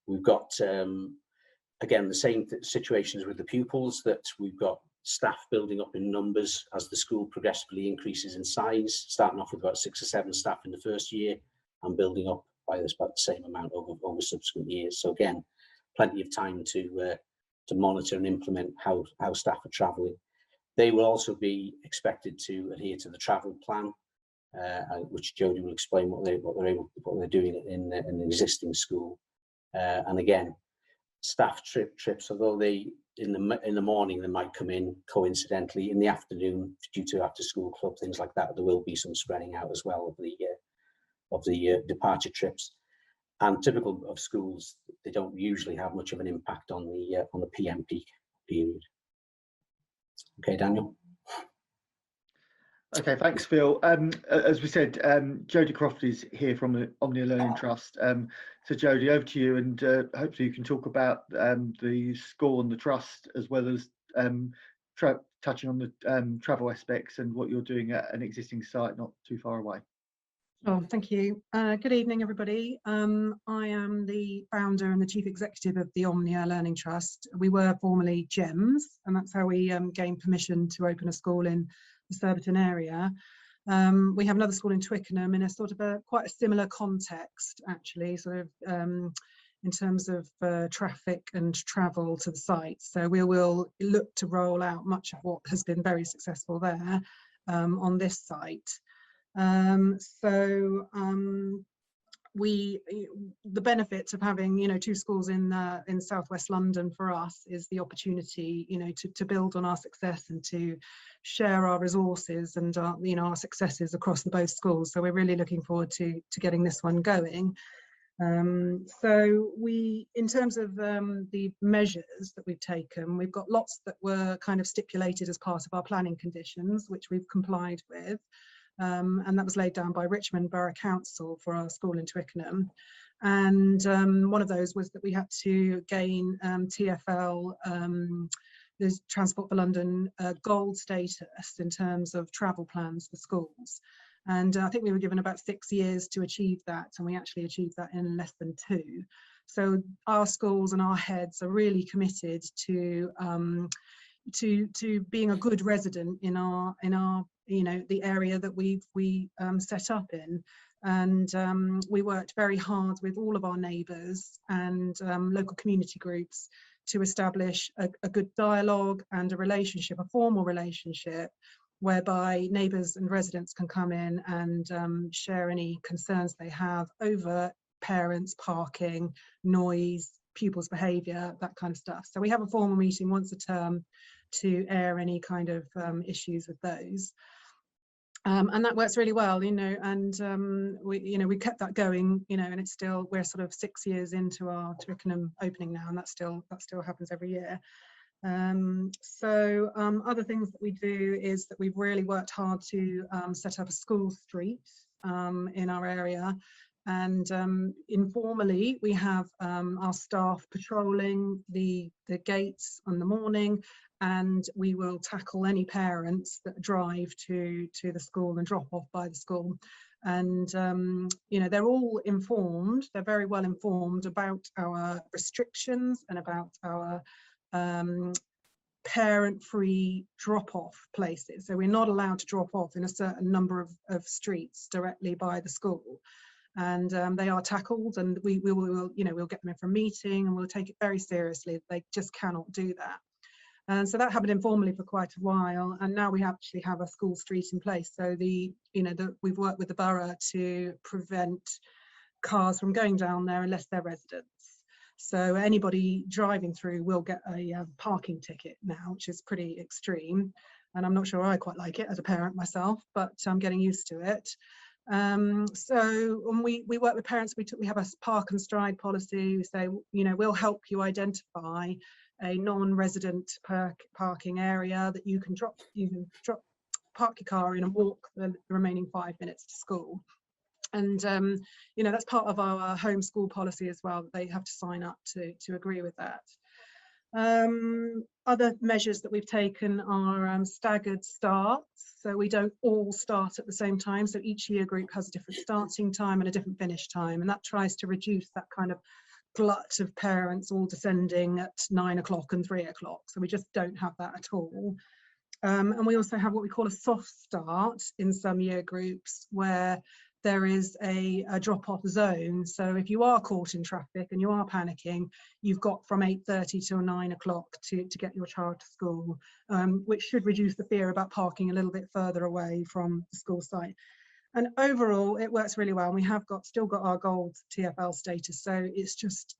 we've got again the same situations with the pupils, that we've got staff building up in numbers as the school progressively increases in size, starting off with about 6 or 7 staff in the first year and building up by about the same amount over subsequent years. So again, plenty of time to monitor and implement how staff are travelling. They will also be expected to adhere to the travel plan, which Jodie will explain what they're doing in an existing school. And again, staff trips, although they in the morning they might come in coincidentally, in the afternoon due to after school club, things like that, there will be some spreading out as well of the departure trips. And typical of schools, they don't usually have much of an impact on the PM peak period. Okay, Daniel. Okay, thanks, Phil. As we said, Jodie Croft is here from the Omnia Learning Trust. So Jodie, over to you, and hopefully you can talk about the school and the trust, as well as touching on the travel aspects and what you're doing at an existing site not too far away. Oh, thank you. Good evening, everybody. I am the founder and the chief executive of the Omnia Learning Trust. We were formerly GEMS, and that's how we gained permission to open a school in the Surbiton area. We have another school in Twickenham in a sort of quite a similar context, actually, sort of in terms of traffic and travel to the site. So we will look to roll out much of what has been very successful there on this site. The benefit of having, 2 schools in southwest London for us is the opportunity, to build on our success and to share our resources and our successes across the both schools. So we're really looking forward to getting this one going. So in terms of the measures that we've taken, we've got lots that were kind of stipulated as part of our planning conditions, which we've complied with. And that was laid down by Richmond Borough Council for our school in Twickenham. And one of those was that we had to gain TfL, the Transport for London gold status in terms of travel plans for schools. And I think we were given about 6 years to achieve that, and we actually achieved that in less than 2. So our schools and our heads are really committed to being a good resident in our the area that we set up in. And we worked very hard with all of our neighbours and local community groups to establish a good dialogue and a relationship, a formal relationship, whereby neighbours and residents can come in and share any concerns they have over parents, parking, noise, pupils' behaviour, that kind of stuff. So we have a formal meeting once a term to air any kind of issues with those. And that works really well, and we kept that going, and it's still, we're sort of 6 years into our Twickenham opening now, and that still happens every year. Other things that we do is that we've really worked hard to set up a school street in our area. And informally, we have our staff patrolling the gates in the morning, and we will tackle any parents that drive to the school and drop off by the school. And they're all informed, they're very well informed about our restrictions and about our parent-free drop-off places. So we're not allowed to drop off in a certain number of streets directly by the school. And they are tackled, and we will we'll get them in for a meeting, and we'll take it very seriously. They just cannot do that. And so that happened informally for quite a while, and now we actually have a school street in place. So we've worked with the borough to prevent cars from going down there unless they're residents. So anybody driving through will get a parking ticket now, which is pretty extreme. And I'm not sure I quite like it as a parent myself, but I'm getting used to it. So when we work with parents, we have a park and stride policy. We say, we'll help you identify a non-resident parking area that you can park your car in and walk the remaining 5 minutes to school. And that's part of our home school policy as well, that they have to sign up to agree with that. Other measures that we've taken are staggered starts. So we don't all start at the same time. So each year group has a different starting time and a different finish time. And that tries to reduce that kind of glut of parents all descending at 9 o'clock and 3 o'clock. So we just don't have that at all. And we also have what we call a soft start in some year groups, where there is a drop-off zone. So if you are caught in traffic and you are panicking, you've got from 8:30 till 9 o'clock to get your child to school, which should reduce the fear about parking a little bit further away from the school site. And overall, it works really well. And we have still got our gold TfL status. So it's just,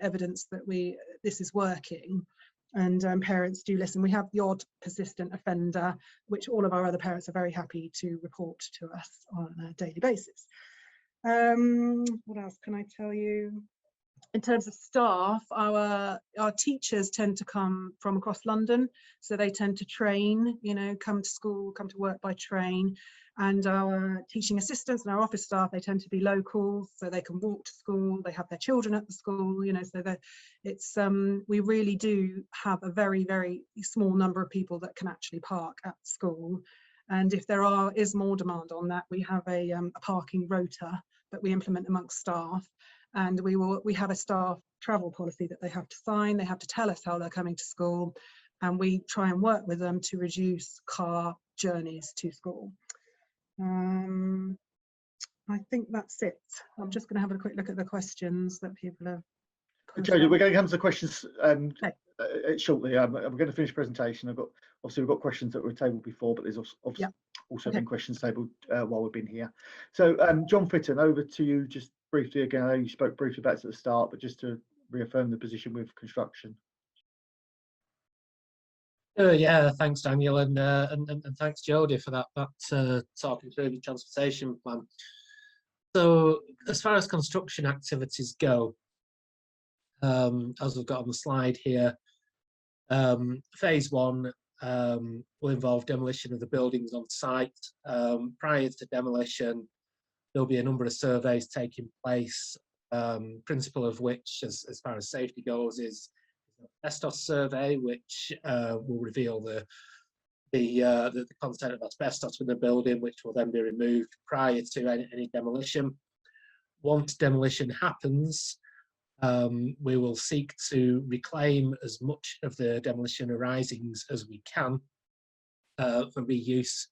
evidence that this is working. And parents do listen. We have the odd persistent offender, which all of our other parents are very happy to report to us on a daily basis. What else can I tell you? In terms of staff, our teachers tend to come from across London, so they tend to train, come to school, come to work by train. And our teaching assistants and our office staff, they tend to be local, so they can walk to school, they have their children at the school, so that it's we really do have a very, very small number of people that can actually park at school. And if there is more demand on that, we have a parking rota that we implement amongst staff. And we have a staff travel policy that they have to sign. They have to tell us how they're coming to school, and we try and work with them to reduce car journeys to school. I think that's it. I'm just going to have a quick look at the questions that people have. Jodie, we're going to come to the questions shortly. We're going to finish the presentation. We've got questions that were tabled before, but there's also been questions tabled while we've been here. So John Fitton, over to you just briefly again. I know you spoke briefly about it at the start, but just to reaffirm the position with construction. Yeah, thanks Daniel, and thanks Jodie for that talking through the transportation plan. So as far as construction activities go, as we've got on the slide here, phase 1 will involve demolition of the buildings on site. Prior to demolition, there'll be a number of surveys taking place, principle of which, as far as safety goes, is asbestos survey, which will reveal the content of asbestos within the building, which will then be removed prior to any demolition. Once demolition happens, we will seek to reclaim as much of the demolition arisings as we can for reuse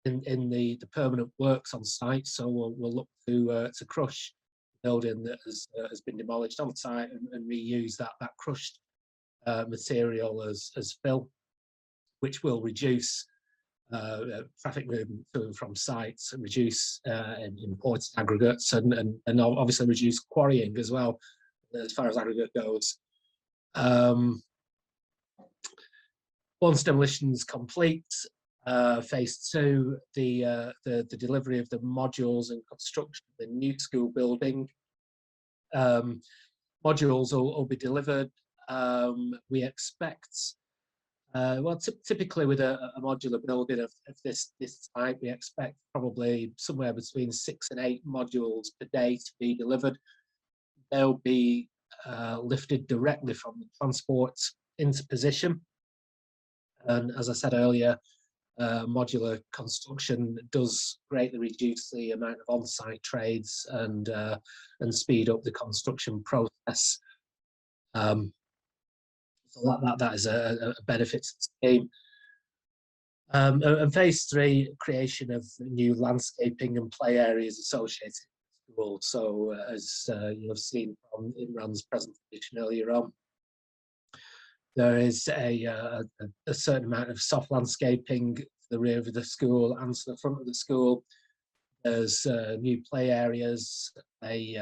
in the permanent works on site. So we'll look to crush the building that has been demolished on site and reuse that crushed material as fill, which will reduce traffic movement to and from sites, and reduce imported aggregates, and obviously reduce quarrying as well as far as aggregate goes. Once demolition is complete, phase 2, the delivery of the modules and construction of the new school building. Modules will be delivered. We expect, typically with a modular building of this type, we expect probably somewhere between 6 and 8 modules per day to be delivered. They'll be lifted directly from the transport into position. And as I said earlier, modular construction does greatly reduce the amount of on-site trades and speed up the construction process. So that is a benefit to the scheme. And phase 3, creation of new landscaping and play areas associated with the school. So as you have seen from Imran's presentation earlier on, There is a certain amount of soft landscaping to the rear of the school and to the front of the school. There's new play areas, a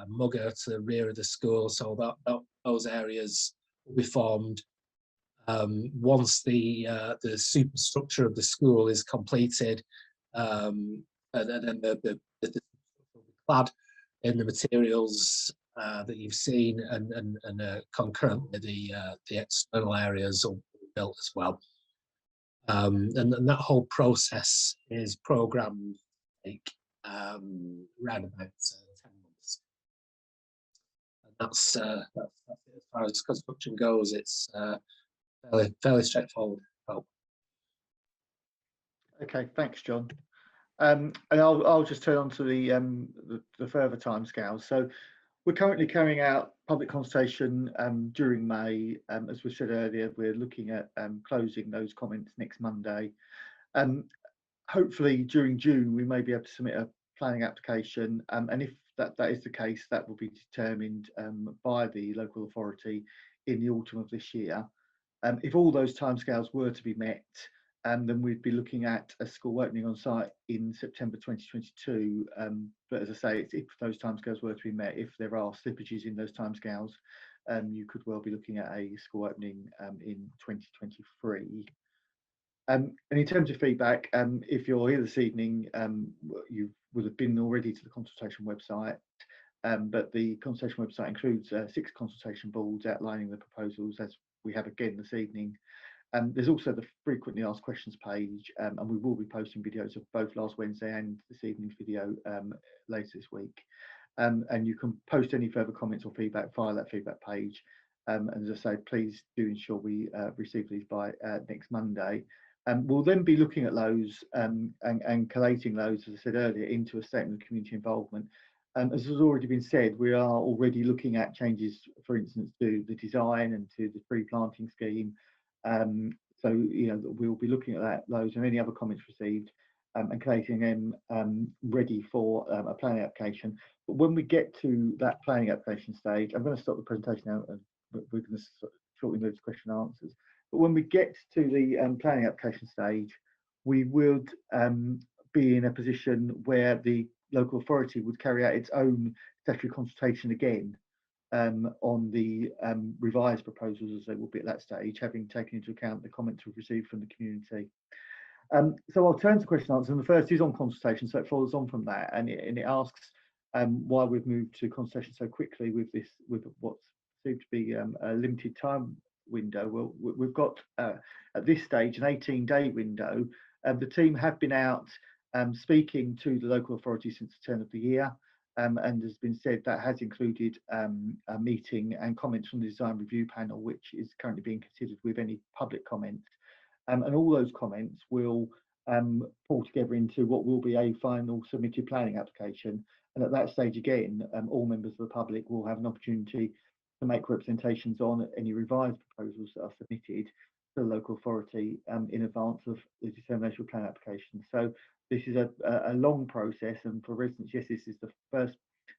mugger to the rear of the school, so those areas will be formed. Once the superstructure of the school is completed, and then the will be clad in the materials that you've seen, and concurrently the external areas will be built as well. And that whole process is programmed to take around about 10 months. And that's it as far as construction goes. It's fairly straightforward. Okay, thanks, John. And I'll just turn on to the further timescales. So we're currently carrying out public consultation during May. As we said earlier, we're looking at closing those comments next Monday. Hopefully during June we may be able to submit a planning application, and if that is the case, that will be determined by the local authority in the autumn of this year. If all those timescales were to be met, then we'd be looking at a school opening on site in September 2022. But as I say, if those timescales were to be met, if there are slippages in those timescales, you could well be looking at a school opening in 2023. And in terms of feedback, if you're here this evening, you would have been already to the consultation website, but the consultation website includes 6 consultation boards outlining the proposals, as we have again this evening. There's also the frequently asked questions page, and we will be posting videos of both last Wednesday and this evening's video later this week. And you can post any further comments or feedback via that feedback page. And as I say, please do ensure we receive these by next Monday. We'll then be looking at those and collating those, as I said earlier, into a statement of community involvement. As has already been said, we are already looking at changes, for instance, to the design and to the tree planting scheme. So we'll be looking at those and any other comments received and collating them ready for a planning application. But when we get to that planning application stage, I'm going to stop the presentation now, and we're going to shortly move to question and answers. But when we get to the planning application stage, we would be in a position where the local authority would carry out its own statutory consultation again on the revised proposals, as they will be at that stage, having taken into account the comments we've received from the community. So I'll turn to question and answer, and the first is on consultation, so it follows on from that, and it asks why we've moved to consultation so quickly with what seems to be a limited time window. Well, we've got at this stage an 18-day window. The team have been out speaking to the local authority since the turn of the year, and has been said that has included a meeting and comments from the design review panel, which is currently being considered with any public comments, and all those comments will pull together into what will be a final submitted planning application. And at that stage again, all members of the public will have an opportunity to make representations on any revised proposals that are submitted to the local authority in advance of the determination of plan application. So this is a long process, and for residents, yes, this is the first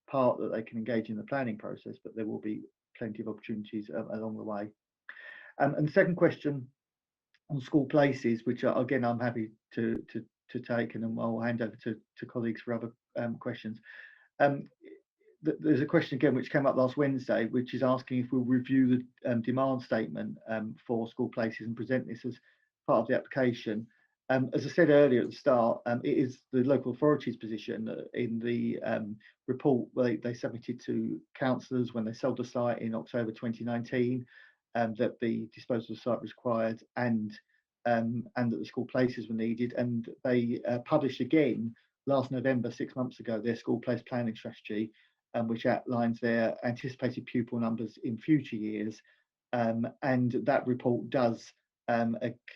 part that they can engage in the planning process, but there will be plenty of opportunities along the way. And the second question on school places, which are, again, I'm happy to take, and then I'll hand over to colleagues for other questions. There's a question again which came up last Wednesday, which is asking if we'll review the demand statement for school places and present this as part of the application. As I said earlier at the start, it is the local authority's position in the report they submitted to councillors when they sold the site in October 2019, that the disposal of the site was required, and that the school places were needed. And they published again last November, 6 months ago, their school place planning strategy, which outlines their anticipated pupil numbers in future years. And that report does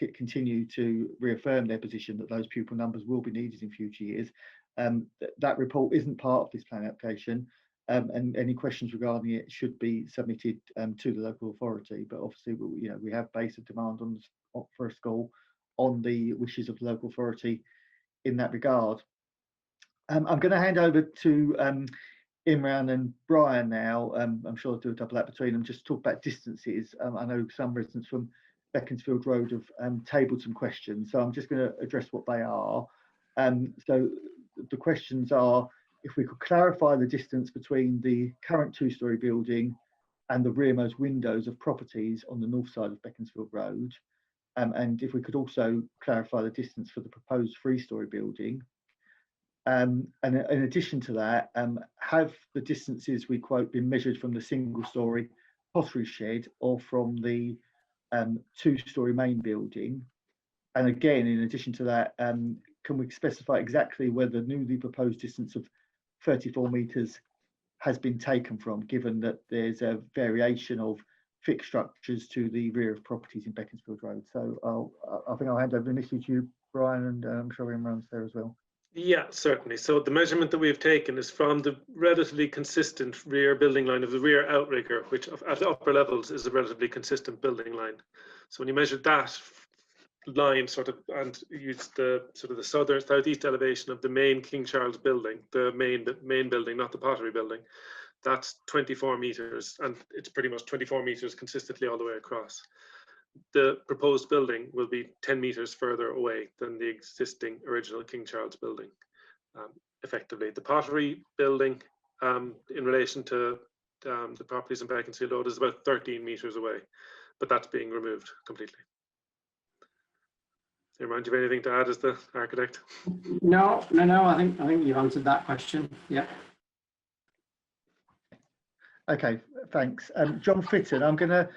continue to reaffirm their position that those pupil numbers will be needed in future years. That report isn't part of this planning application, and any questions regarding it should be submitted to the local authority. But obviously, we have based a demand for a school on the wishes of the local authority in that regard. I'm going to hand over to Imran and Brian now. I'm sure I'll do a double that between them, just talk about distances. I know some residents from Beaconsfield Road have tabled some questions, so I'm just going to address what they are. So the questions are, if we could clarify the distance between the current 2-storey building and the rearmost windows of properties on the north side of Beaconsfield Road, and if we could also clarify the distance for the proposed 3-storey building. And in addition to that, have the distances we quote been measured from the single-storey pottery shed or from the 2-storey main building? And again, in addition to that, can we specify exactly where the newly proposed distance of 34 metres has been taken from, given that there's a variation of fixed structures to the rear of properties in Beaconsfield Road? So I think I'll hand over initially to you, Brian, and I'm sure Imran's there as well. Yeah, certainly. So the measurement that we've taken is from the relatively consistent rear building line of the rear outrigger, which at the upper levels is a relatively consistent building line. So when you measure that line and use the southeast elevation of the main King Charles building, the main building, not the pottery building, that's 24 meters, and it's pretty much 24 meters consistently all the way across. The proposed building will be 10 meters further away than the existing original King Charles building. Effectively, the pottery building in relation to the properties in Beaconsfield Road is about 13 meters away, but that's being removed completely. Remind you of anything to add as the architect? No. I think you've answered that question. Yeah. Okay, thanks. John Fitton, I'm going to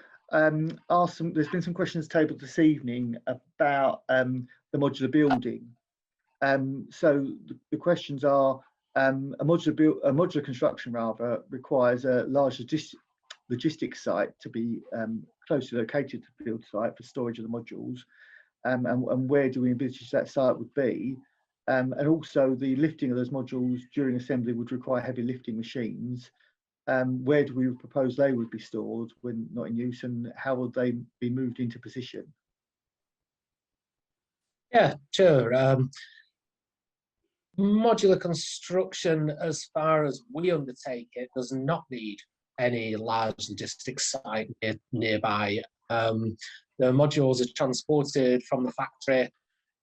ask some, there's been some questions tabled this evening about the modular building. So the questions are, a modular construction rather requires a large logistics site to be closely located to the build site for storage of the modules. And where do we envisage that site would be? And also the lifting of those modules during assembly would require heavy lifting machines. Where do we propose they would be stored when not in use, and how would they be moved into position? Yeah, sure. Modular construction, as far as we undertake it, does not need any large logistics site nearby. The modules are transported from the factory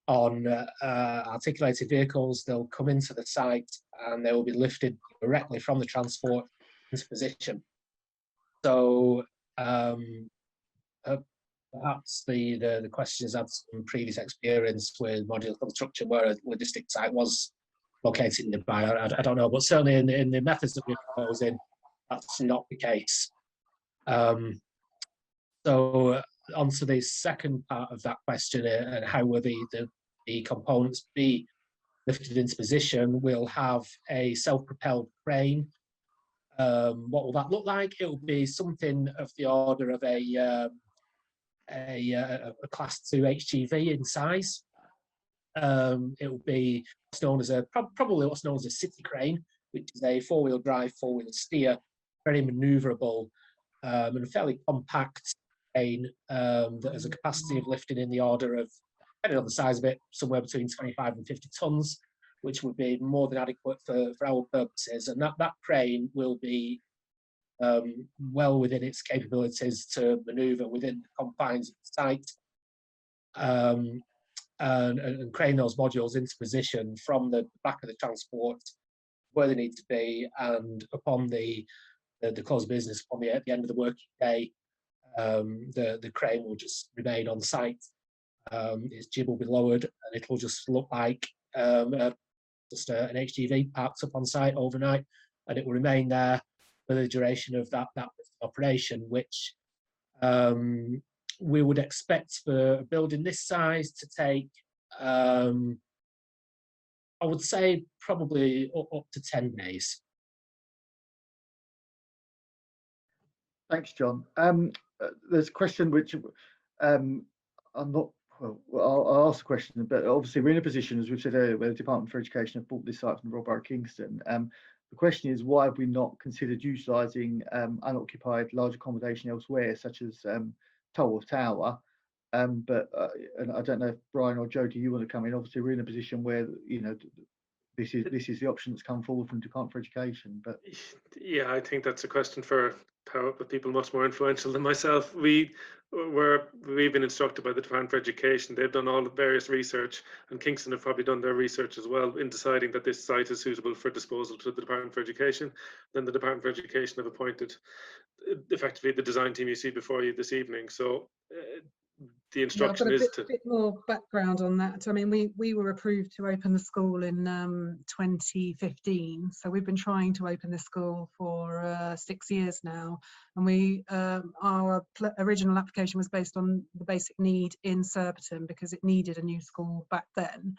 on articulated vehicles. They'll come into the site and they will be lifted directly from the transport into position. So perhaps the questions had some previous experience with modular construction where a logistic site was located nearby. I don't know, but certainly in the methods that we're proposing, that's not the case. So onto the second part of that question, and how will the components be lifted into position? We'll have a self-propelled crane. What will that look like? It will be something of the order of a class 2 HGV in size. It will be what's known as probably what's known as a city crane, which is a 4-wheel drive, 4-wheel steer, very manoeuvrable and fairly compact crane that has a capacity of lifting in the order of, depending on the size of it, somewhere between 25 and 50 tons, which would be more than adequate for our purposes. And that crane will be well within its capabilities to manoeuvre within the confines of the site and crane those modules into position from the back of the transport where they need to be, and upon the close of business, at the end of the working day, the crane will just remain on site. Its jib will be lowered and it will just look like just an HGV parked up on site overnight, and it will remain there for the duration of that operation, which we would expect for a building this size to take, I would say, probably up to 10 days. Thanks, John. There's a question which I'm not, well, I'll ask a question, but obviously we're in a position, as we've said earlier, where the Department for Education have bought this site from the Royal Borough of Kingston. The question is, why have we not considered utilising unoccupied large accommodation elsewhere, such as Tolworth Tower? And I don't know if Brian or Joe, do you want to come in? Obviously, we're in a position where, you know, this is the option that's come forward from Department for Education. But Yeah, I think that's a question for people much more influential than myself. We've been instructed by the Department for Education. They've done all the various research, and Kingston have probably done their research as well in deciding that this site is suitable for disposal to the Department for Education. Then the Department for Education have appointed effectively the design team you see before you this evening. So the instruction I've got is a bit more background on that. I mean, we were approved to open the school in 2015, so we've been trying to open this school for 6 years now. And our original application was based on the basic need in Surbiton, because it needed a new school back then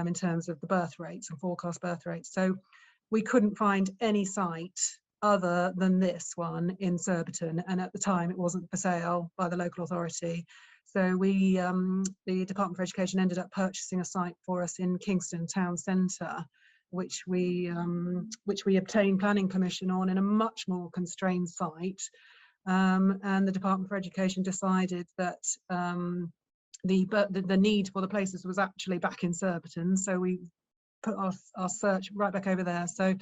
in terms of the birth rates and forecast birth rates. So we couldn't find any site other than this one in Surbiton, and at the time it wasn't for sale by the local authority. So we, the Department for Education, ended up purchasing a site for us in Kingston town centre, which we obtained planning permission on, in a much more constrained site. And the Department for Education decided that the need for the places was actually back in Surbiton, so we put our search right back over there. So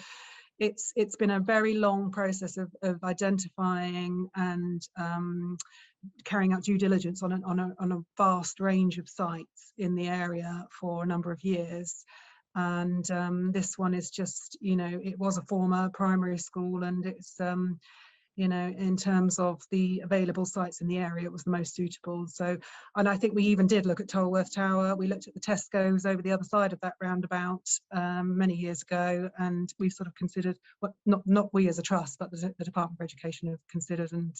it's been a very long process of identifying and carrying out due diligence on a vast range of sites in the area for a number of years. And this one is just, it was a former primary school, and it's in terms of the available sites in the area, it was the most suitable. So, and I think we even did look at Tolworth Tower. We looked at the Tesco's over the other side of that roundabout many years ago, and we sort of considered, well, not we as a trust, but the Department for Education have considered and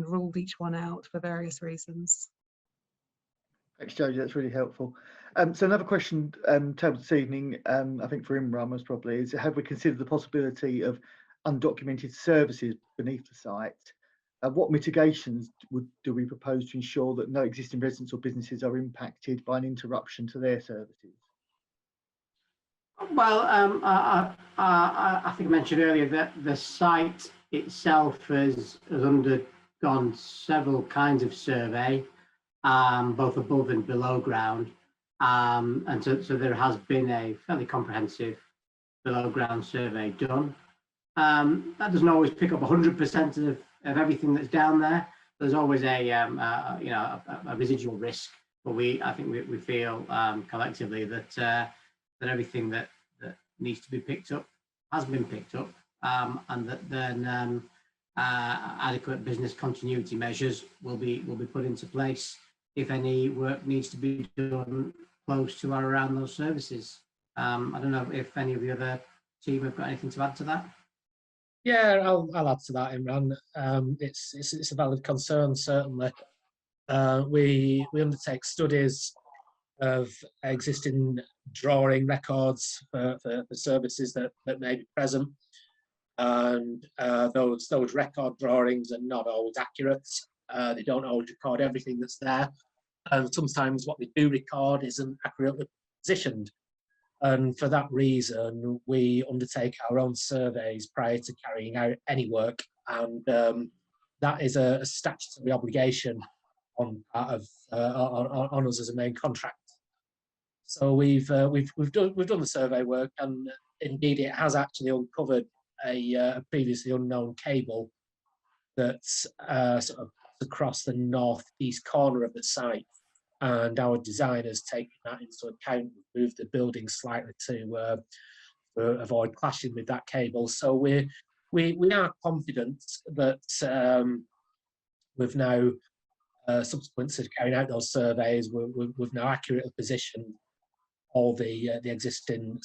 ruled each one out for various reasons. thanks, Jodie, that's really helpful. So another question tabled this evening, I think for Imran most probably, is have we considered the possibility of undocumented services beneath the site? What mitigations do we propose to ensure that no existing residents or businesses are impacted by an interruption to their services? Well, I think I mentioned earlier that the site itself has undergone several kinds of survey, both above and below ground. And so there has been a fairly comprehensive below ground survey done. That doesn't always pick up 100% of everything that's down there. There's always a residual risk, but I think we feel collectively that everything that needs to be picked up has been picked up, and that then adequate business continuity measures will be put into place if any work needs to be done close to or around those services. I don't know if any of the other team have got anything to add to that. Yeah, I'll add to that, Imran. It's a valid concern, certainly. We undertake studies of existing drawing records for services that may be present, and those record drawings are not always accurate. They don't always record everything that's there, and sometimes what they do record isn't accurately positioned. And for that reason, we undertake our own surveys prior to carrying out any work, and that is a statutory obligation on part of on us as a main contractor. So we've done the survey work, and indeed it has actually uncovered a previously unknown cable that's sort of across the northeast corner of the site. And our designers taking that into account, moved the building slightly to avoid clashing with that cable. So we are confident that we've now, subsequent to carrying out those surveys, we've now accurately positioned all the existing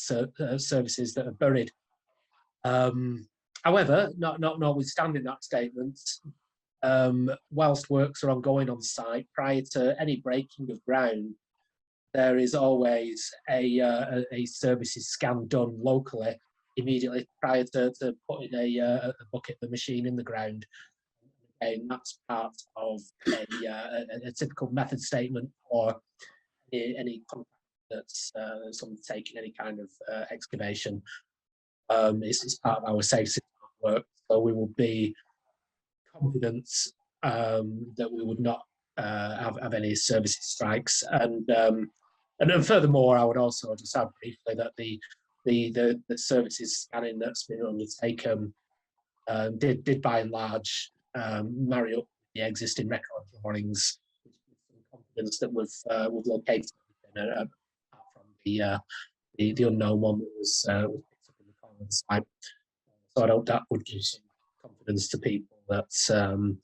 services that are buried. However, notwithstanding that statement, whilst works are ongoing on site, prior to any breaking of ground, there is always a services scan done locally immediately prior to putting a bucket of the machine in the ground. And that's part of a typical method statement for any contract that's undertaking any kind of excavation. It's part of our safe system work, so we will be confident that we would not have any services strikes. And furthermore, I would also just add briefly that the the services scanning that's been undertaken did by and large marry up the existing record drawings with some confidence that we've located apart from the unknown one that was picked up in the corner of the site. So I hope that would give some confidence to people that services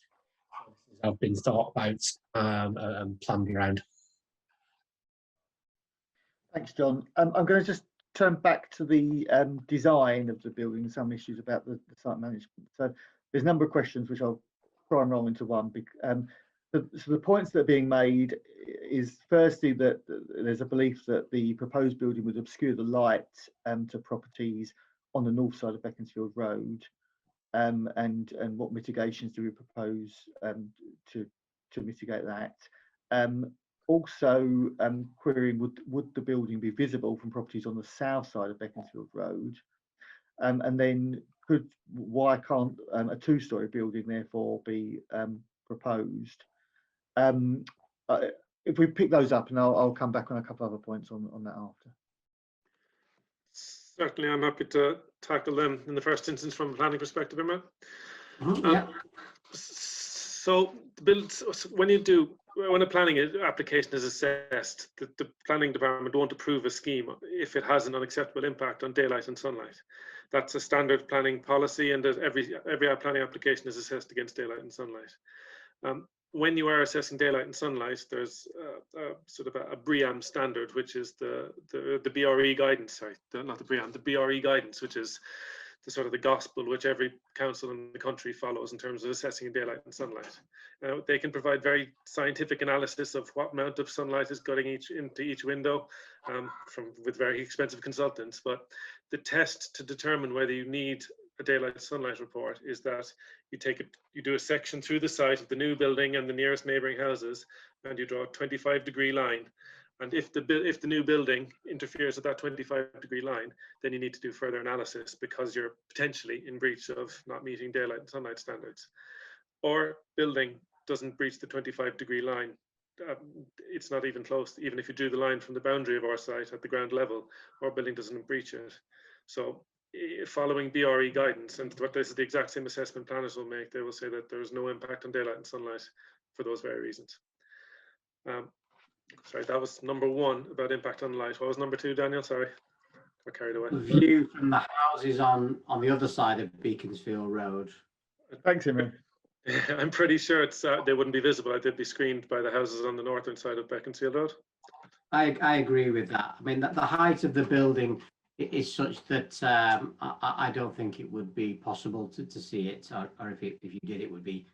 have been thought about and planned around. Thanks, John. I'm going to just turn back to the design of the building, some issues about the site management. So there's a number of questions which I'll try and roll into one. So the points that are being made is firstly that there's a belief that the proposed building would obscure the light to properties on the north side of Beaconsfield Road, and what mitigations do we propose to mitigate that? Also, querying would the building be visible from properties on the south side of Beaconsfield Road? And then why can't a two-storey building therefore be proposed? If we pick those up, and I'll come back on a couple other points on that after. Certainly, I'm happy to tackle them in the first instance from a planning perspective, Imran. Yeah. So when a planning application is assessed, the planning department won't approve a scheme if it has an unacceptable impact on daylight and sunlight. That's a standard planning policy, and every planning application is assessed against daylight and sunlight. When you are assessing daylight and sunlight, there's sort of a BREEAM standard, which is the BRE guidance. Sorry, not the BREEAM, the BRE guidance, which is the sort of the gospel which every council in the country follows in terms of assessing daylight and sunlight. They can provide very scientific analysis of what amount of sunlight is getting into each window with very expensive consultants. But the test to determine whether you need a daylight sunlight report is that you do a section through the site of the new building and the nearest neighbouring houses, and you draw a 25-degree line. And if the new building interferes with that 25-degree line, then you need to do further analysis because you're potentially in breach of not meeting daylight and sunlight standards. Or building doesn't breach the 25-degree line. It's not even close. Even if you drew the line from the boundary of our site at the ground level, our building doesn't breach it. So following BRE guidance, and what this is the exact same assessment planners will make, they will say that there is no impact on daylight and sunlight for those very reasons. Sorry, that was number one about impact on light. What was number two, Daniel? Sorry, got carried away. The view from the houses on the other side of Beaconsfield Road. Thanks, Imran. I'm pretty sure they wouldn't be visible. They'd be screened by the houses on the northern side of Beaconsfield Road. I agree with that. I mean, the height of the building is such that I don't think it would be possible to see it, or if you did, it would be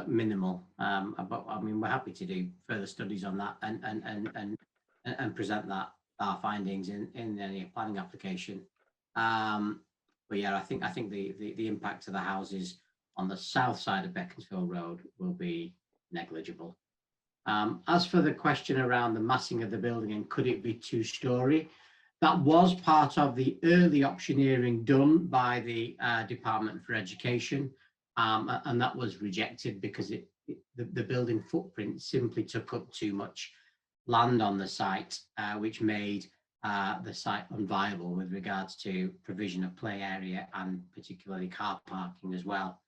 minimal. But I mean, we're happy to do further studies on that and present our findings in any planning application. But yeah, I think the impact of the houses on the south side of Beaconsfield Road will be negligible. As for the question around the massing of the building and could it be two-storey, that was part of the early optioneering done by the Department for Education, and that was rejected because the building footprint simply took up too much land on the site, which made the site unviable with regards to provision of play area and particularly car parking as well.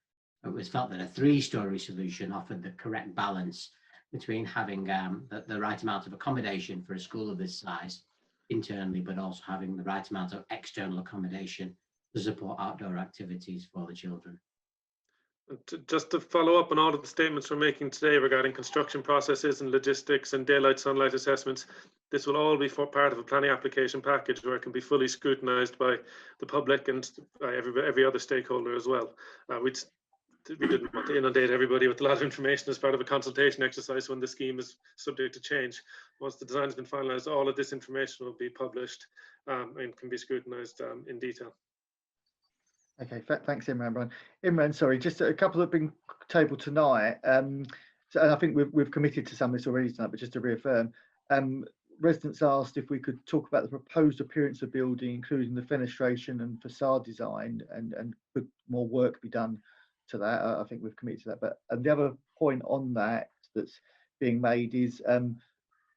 It was felt that a three-storey solution offered the correct balance between having the right amount of accommodation for a school of this size internally, but also having the right amount of external accommodation to support outdoor activities for the children. Just to follow up on all of the statements we're making today regarding construction processes and logistics and daylight sunlight assessments, this will all be part of a planning application package where it can be fully scrutinised by the public and by every other stakeholder as well. We didn't want to inundate everybody with a lot of information as part of a consultation exercise when the scheme is subject to change. Once the design has been finalised, all of this information will be published and can be scrutinised in detail. Okay, thanks, Imran. Imran, sorry, just a couple that have been tabled tonight. So, and I think we've committed to some of this already tonight, but just to reaffirm, residents asked if we could talk about the proposed appearance of building, including the fenestration and facade design, and could more work be done to that. I think we've committed to that. But and the other point on that that's being made is,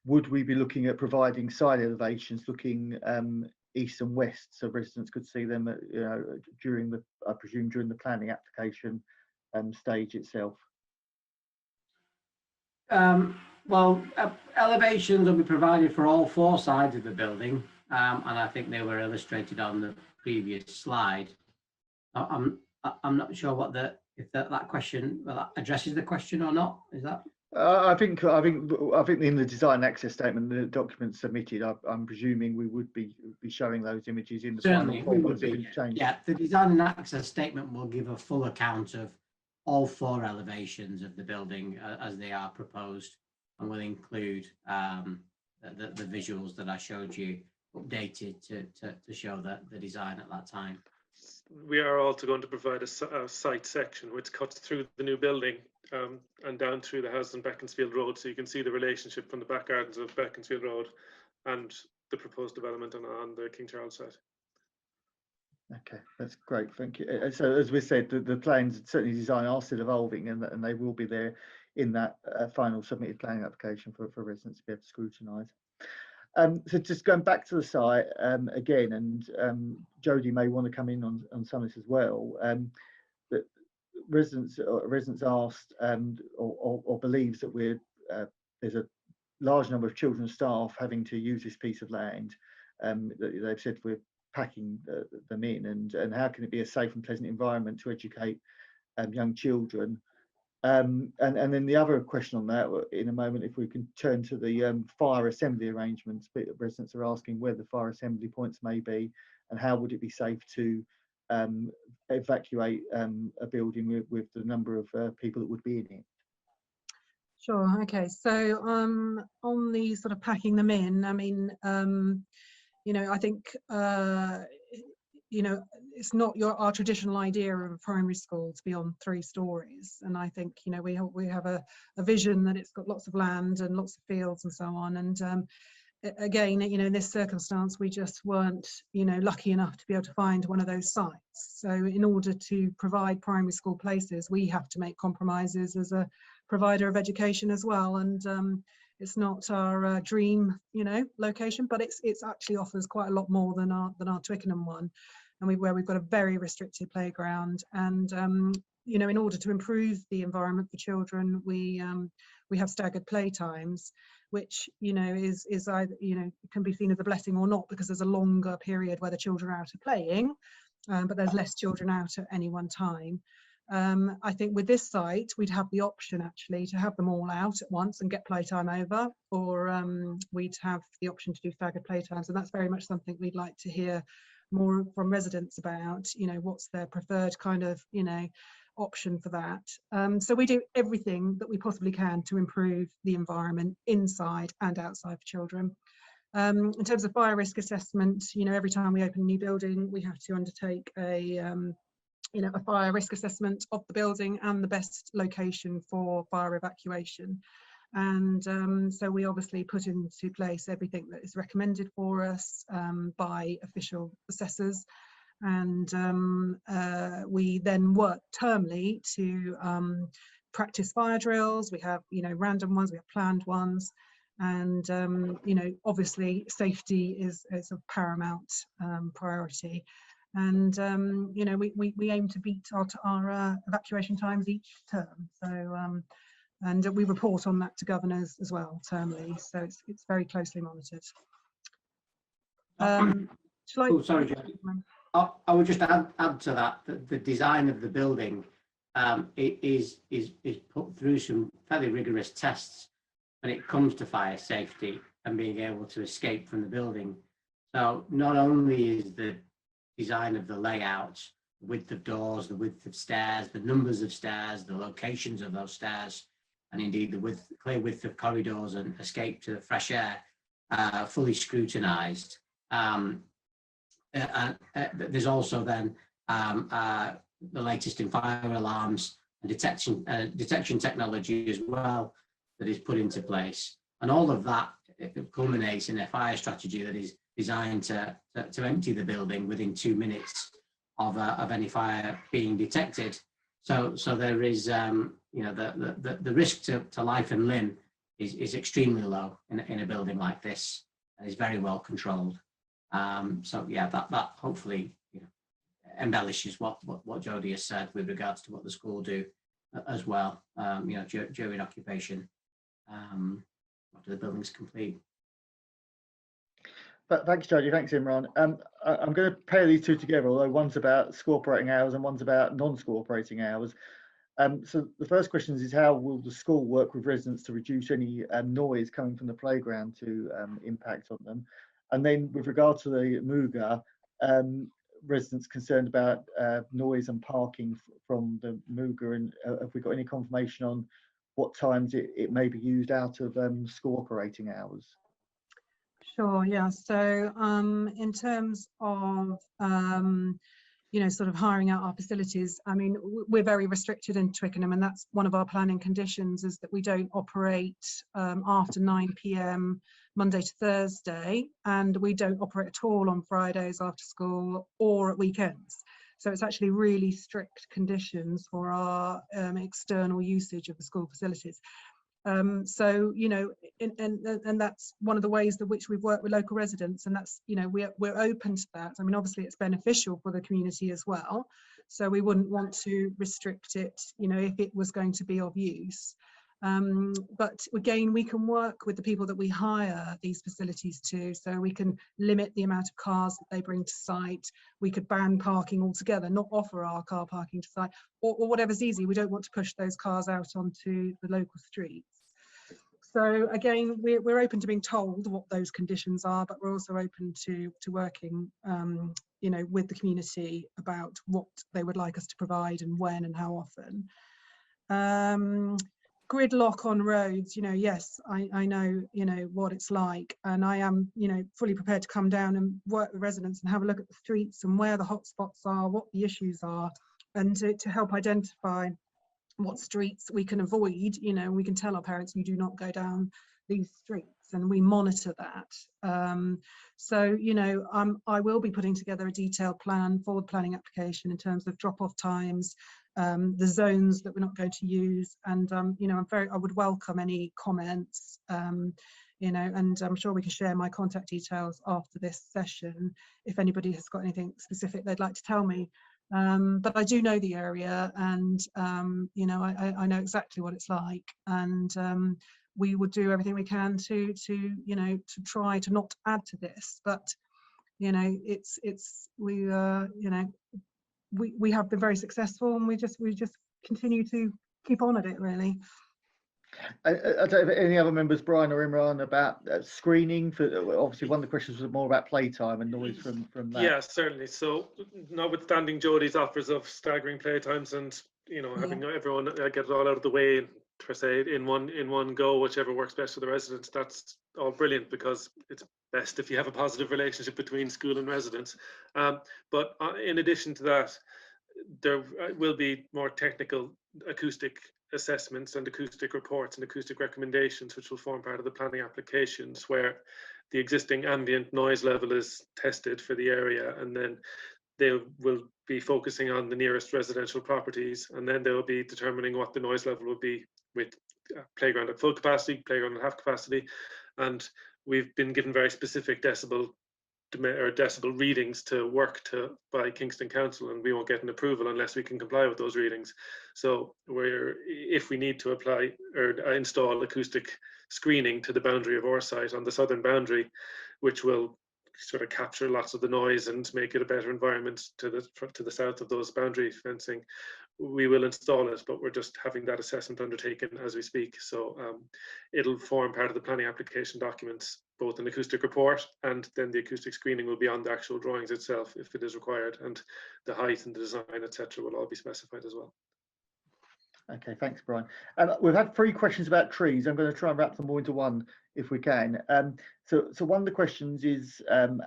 would we be looking at providing side elevations looking east and west, so residents could see them, during the, I presume, during the planning application stage itself. Well, elevations will be provided for all 4 sides of the building, and I think they were illustrated on the previous slide. I'm not sure what if that question, well, that addresses the question or not. Is that? I think in the design access statement, the document submitted, I'm presuming we would be showing those images in the Certainly, final form. we would be. Yeah, the design and access statement will give a full account of all 4 elevations of the building as they are proposed, and will include the visuals that I showed you updated to show the design at that time. We are also going to provide a site section which cuts through the new building and down through the house on Beaconsfield Road, so you can see the relationship from the back gardens of Beaconsfield Road and the proposed development on the King Charles site. Okay, that's great, thank you. So as we said, the plans, certainly design, are still evolving, and they will be there in that final submitted planning application for residents to be able to scrutinise. So just going back to the site again, and Jodie may want to come in on some of this as well. That residents asked or believes that there's a large number of children and staff having to use this piece of land. They've said we're packing them in, and how can it be a safe and pleasant environment to educate young children? And then the other question on that, in a moment, if we can turn to the fire assembly arrangements. Residents are asking where the fire assembly points may be, and how would it be safe to evacuate a building with the number of people that would be in it. Sure. Okay. So on the sort of packing them in, I mean, I think it's not our traditional idea of a primary school to be on 3 stories, and I think we have a vision that it's got lots of land and lots of fields and so on, and again, in this circumstance, we just weren't lucky enough to be able to find one of those sites. So in order to provide primary school places, we have to make compromises as a provider of education as well, and it's not our dream location, but it's actually offers quite a lot more than our Twickenham one, and where we've got a very restricted playground, and in order to improve the environment for children, we have staggered playtimes, which is either can be seen as a blessing or not, because there's a longer period where the children are out of playing, but there's less children out at any one time. I think with this site, we'd have the option actually to have them all out at once and get playtime over, or we'd have the option to do staggered playtimes, and that's very much something we'd like to hear more from residents about. What's their preferred kind of option for that. So we do everything that we possibly can to improve the environment inside and outside for children. In terms of fire risk assessment, every time we open a new building, we have to undertake a fire risk assessment of the building and the best location for fire evacuation. And so we obviously put into place everything that is recommended for us by official assessors. And we then work termly to practice fire drills. We have random ones, we have planned ones, and obviously safety is a paramount priority. And we aim to beat our evacuation times each term. So and we report on that to governors as well termly. So it's very closely monitored. Sorry, Jodie. I would just add to that the design of the building is put through some fairly rigorous tests when it comes to fire safety and being able to escape from the building. So not only is the design of the layout, the width of doors, the width of stairs, the numbers of stairs, the locations of those stairs, and indeed the clear width of corridors and escape to the fresh air, fully scrutinised. There's also then the latest in fire alarms and detection technology as well that is put into place, and all of that culminates in a fire strategy that is designed to empty the building within 2 minutes of any fire being detected. So there is the risk to life and limb is extremely low in a building like this, and is very well controlled. So yeah, that hopefully embellishes what Jodie has said with regards to what the school do as well, during occupation, after the building's complete. But thanks, Jodie. Thanks, Imran. I'm going to pair these two together, although one's about school operating hours and one's about non-school operating hours. So the first question is how will the school work with residents to reduce any noise coming from the playground to impact on them? And then with regard to the Muga, residents concerned about noise and parking from the Muga, and have we got any confirmation on what times it may be used out of school operating hours? Sure, yeah. So in terms of sort of hiring out our facilities, I mean, we're very restricted in Twickenham, and that's one of our planning conditions, is that we don't operate after 9 p.m. Monday to Thursday, and we don't operate at all on Fridays after school or at weekends. So it's actually really strict conditions for our external usage of the school facilities. So and that's one of the ways in which we've worked with local residents, and that's we're open to that. I mean, obviously it's beneficial for the community as well, so we wouldn't want to restrict it if it was going to be of use. But again, we can work with the people that we hire these facilities to, so we can limit the amount of cars that they bring to site. We could ban parking altogether, not offer our car parking to site, or whatever's easy. We don't want to push those cars out onto the local streets. So again, we're open to being told what those conditions are, but we're also open to working with the community about what they would like us to provide and when and how often. Gridlock on roads, yes, I know what it's like, and I am fully prepared to come down and work with residents and have a look at the streets and where the hot spots are, what the issues are, and to help identify what streets we can avoid. We can tell our parents, you do not go down these streets, and we monitor that. So I will be putting together a detailed plan, forward planning application, in terms of drop-off times, the zones that we're not going to use, and I would welcome any comments, and I'm sure we can share my contact details after this session if anybody has got anything specific they'd like to tell me. But I do know the area, and I know exactly what it's like, and we would do everything we can to try to not add to this. But we have been very successful, and we just continue to keep on at it, really. I don't know if any other members, Brian or Imran, about screening. For obviously, one of the questions was more about playtime and noise from that. Yeah, certainly. So, notwithstanding Jodie's offers of staggering playtimes and having everyone get it all out of the way per se in one go, whichever works best for the residents, that's all brilliant, because it's best if you have a positive relationship between school and residents. But in addition to that, there will be more technical acoustic assessments and acoustic reports and acoustic recommendations, which will form part of the planning applications, where the existing ambient noise level is tested for the area, and then they will be focusing on the nearest residential properties, and then they will be determining what the noise level will be with playground at full capacity, playground at half capacity, and we've been given very specific decibel readings to work to by Kingston Council, and we won't get an approval unless we can comply with those readings. So if we need to apply or install acoustic screening to the boundary of our site on the southern boundary, which will sort of capture lots of the noise and make it a better environment to the south of those boundary fencing, we will install it, but we're just having that assessment undertaken as we speak. So it'll form part of the planning application documents, both an acoustic report, and then the acoustic screening will be on the actual drawings itself if it is required, and the height and the design, etc., will all be specified as well. Okay, thanks, Brian. We've had 3 questions about trees. I'm going to try and wrap them all into one if we can. So one of the questions is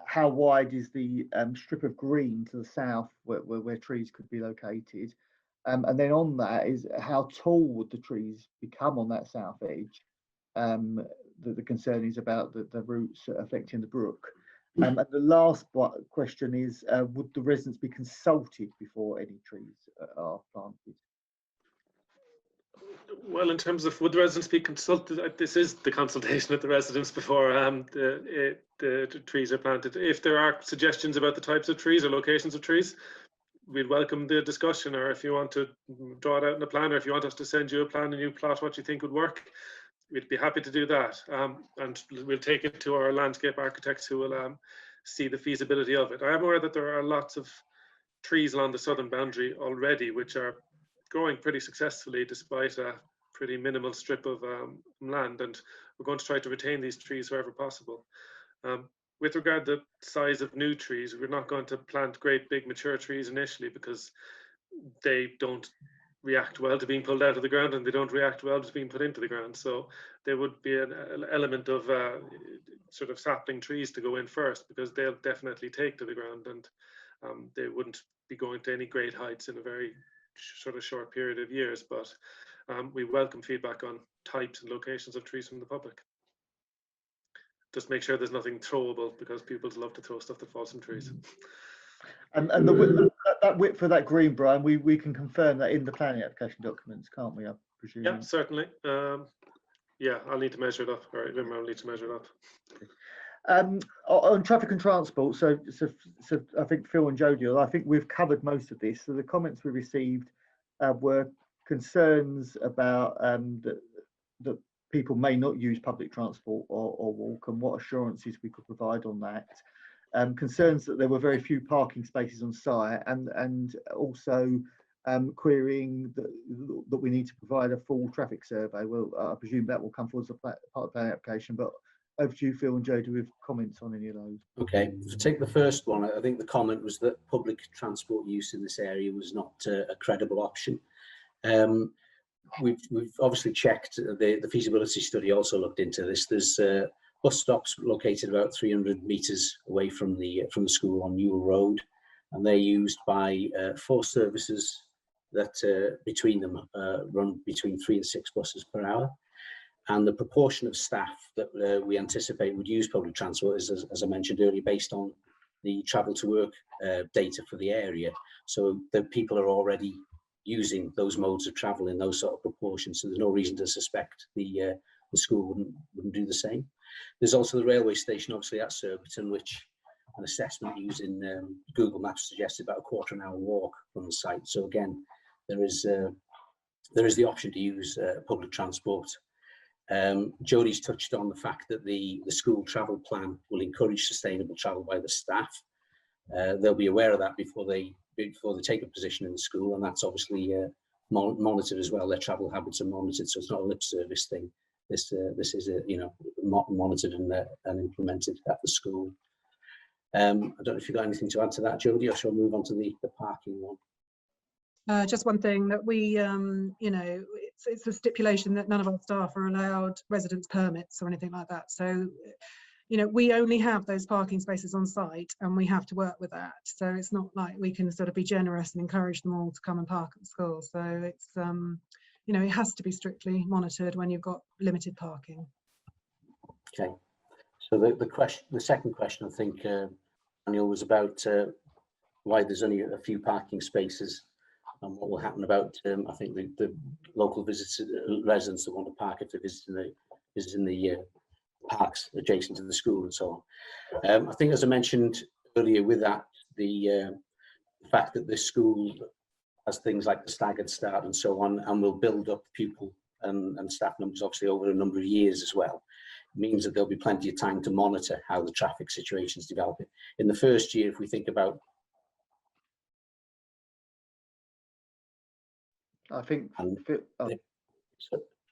how wide is the strip of green to the south where trees could be located? And then on that is how tall would the trees become on that south edge? The concern is about the roots affecting the brook. And the last question is, would the residents be consulted before any trees are planted? Well, in terms of would the residents be consulted, this is the consultation with the residents before the trees are planted. If there are suggestions about the types of trees or locations of trees, we'd welcome the discussion, or if you want to draw it out in a plan, or if you want us to send you a plan and you plot what you think would work, we'd be happy to do that. And we'll take it to our landscape architects who will see the feasibility of it. I am aware that there are lots of trees along the southern boundary already, which are growing pretty successfully despite a pretty minimal strip of land, and we're going to try to retain these trees wherever possible. With regard to the size of new trees, we're not going to plant great big mature trees initially because they don't react well to being pulled out of the ground, and they don't react well to being put into the ground. So there would be an element of sort of sapling trees to go in first, because they'll definitely take to the ground, and they wouldn't be going to any great heights in a very sort of short period of years. But we welcome feedback on types and locations of trees from the public. Just make sure there's nothing throwable, because people love to throw stuff that falls from trees. And the width, that width for that green, Brian, we can confirm that in the planning application documents, can't we? I presume. Yeah, certainly. Yeah, I'll need to measure it up. All right, I'll need to measure it up. On traffic and transport, so I think Phil and Jodie, I think we've covered most of this. So the comments we received were concerns about that people may not use public transport or walk, and what assurances we could provide on that. Concerns that there were very few parking spaces on site, and also querying that we need to provide a full traffic survey. Well, I presume that will come forward as a part of the planning application, but over to you, Phil and Jodie, with comments on any of those. Okay, to take the first one, I think the comment was that public transport use in this area was not a credible option. We've obviously checked, the feasibility study also looked into this. There's bus stops located about 300 metres away from the school on Newell Road, and they're used by 4 services that between them run between 3 and 6 buses per hour. And the proportion of staff that we anticipate would use public transport is, as I mentioned earlier, based on the travel to work data for the area. So the people are already using those modes of travel in those sort of proportions. So there's no reason to suspect the school wouldn't do the same. There's also the railway station, obviously at Surbiton, which an assessment using Google Maps suggested about a quarter of an hour walk from the site. So again, there is the option to use public transport. Jodie's touched on the fact that the school travel plan will encourage sustainable travel by the staff. They'll be aware of that before they take a position in the school, and that's obviously monitored as well. Their travel habits are monitored, so it's not a lip service thing. This is monitored and implemented at the school. I don't know if you've got anything to add to that, Jodie, or shall we move on to the parking one? Just one thing that we, it's a stipulation that none of our staff are allowed residence permits or anything like that. So, we only have those parking spaces on site, and we have to work with that. So it's not like we can sort of be generous and encourage them all to come and park at the school. So it's, it has to be strictly monitored when you've got limited parking. Okay. So the second question, I think, Daniel, was about why there's only a few parking spaces and what will happen about, I think, the local residents that want to park if they're visiting the parks adjacent to the school and so on. I think, as I mentioned earlier, with that, the fact that this school has things like the staggered start and so on, and will build up pupil and staff numbers obviously over a number of years as well, means that there'll be plenty of time to monitor how the traffic situation is developing. In the first year, if we think about, I think,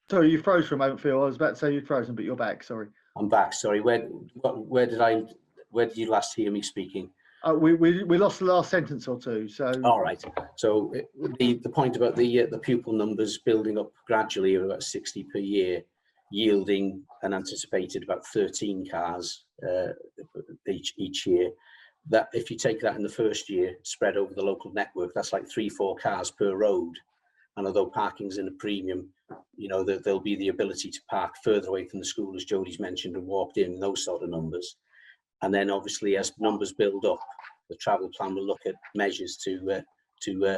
sorry, you froze for a moment, Phil. I was about to say you'd frozen, but you're back. Sorry. I'm back. Sorry. Where did you last hear me speaking? We lost the last sentence or two. So. All right. So the point about the pupil numbers building up gradually, about 60 per year, yielding an anticipated about 13 cars each year. That if you take that in the first year, spread over the local network, that's like 3-4 cars per road. And although parking's in a premium, there'll be the ability to park further away from the school, as Jodie's mentioned, and walked in, those sort of numbers. And then obviously, as numbers build up, the travel plan will look at measures to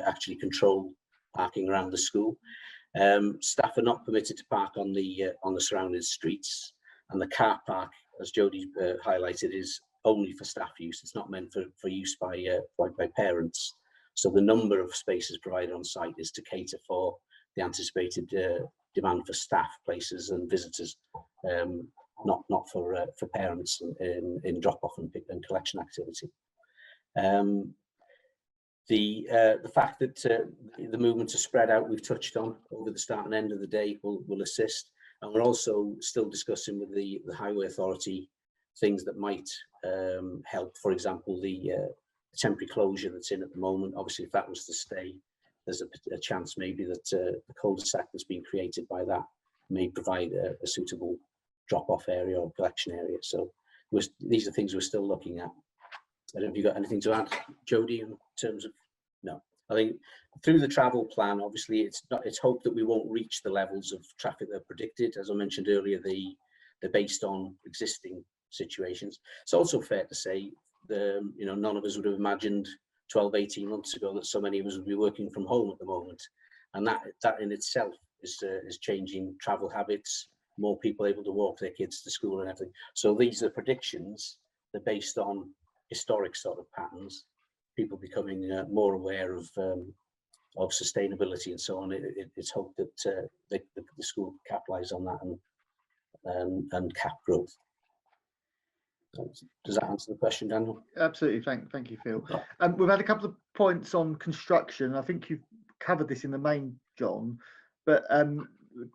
actually control parking around the school. Staff are not permitted to park on the surrounding streets, and the car park, as Jodie highlighted, is only for staff use. It's not meant for use by parents. So the number of spaces provided on site is to cater for the anticipated demand for staff, places, and visitors, not for parents in drop-off and collection activity. The fact that the movement is spread out, we've touched on over the start and end of the day, will assist. And we're also still discussing with the Highway Authority things that might help. For example, the temporary closure that's in at the moment. Obviously, if that was to stay, there's a chance maybe that the cul-de-sac that's being created by that may provide a suitable drop-off area or collection area. So these are things we're still looking at. I don't know if you've got anything to add, Jodie, in terms of, no. I think through the travel plan, obviously it's hoped that we won't reach the levels of traffic that are predicted. As I mentioned earlier, they're based on existing situations. It's also fair to say none of us would have imagined 12, 18 months ago that so many of us would be working from home at the moment. And that in itself is changing travel habits, more people able to walk their kids to school and everything. So these are predictions. They're based on historic sort of patterns, people becoming more aware of sustainability and so on. It's hoped that the school capitalise on that and cap growth. Does that answer the question, Daniel? Absolutely. Thank you, Phil. We've had a couple of points on construction. I think you've covered this in the main, John, but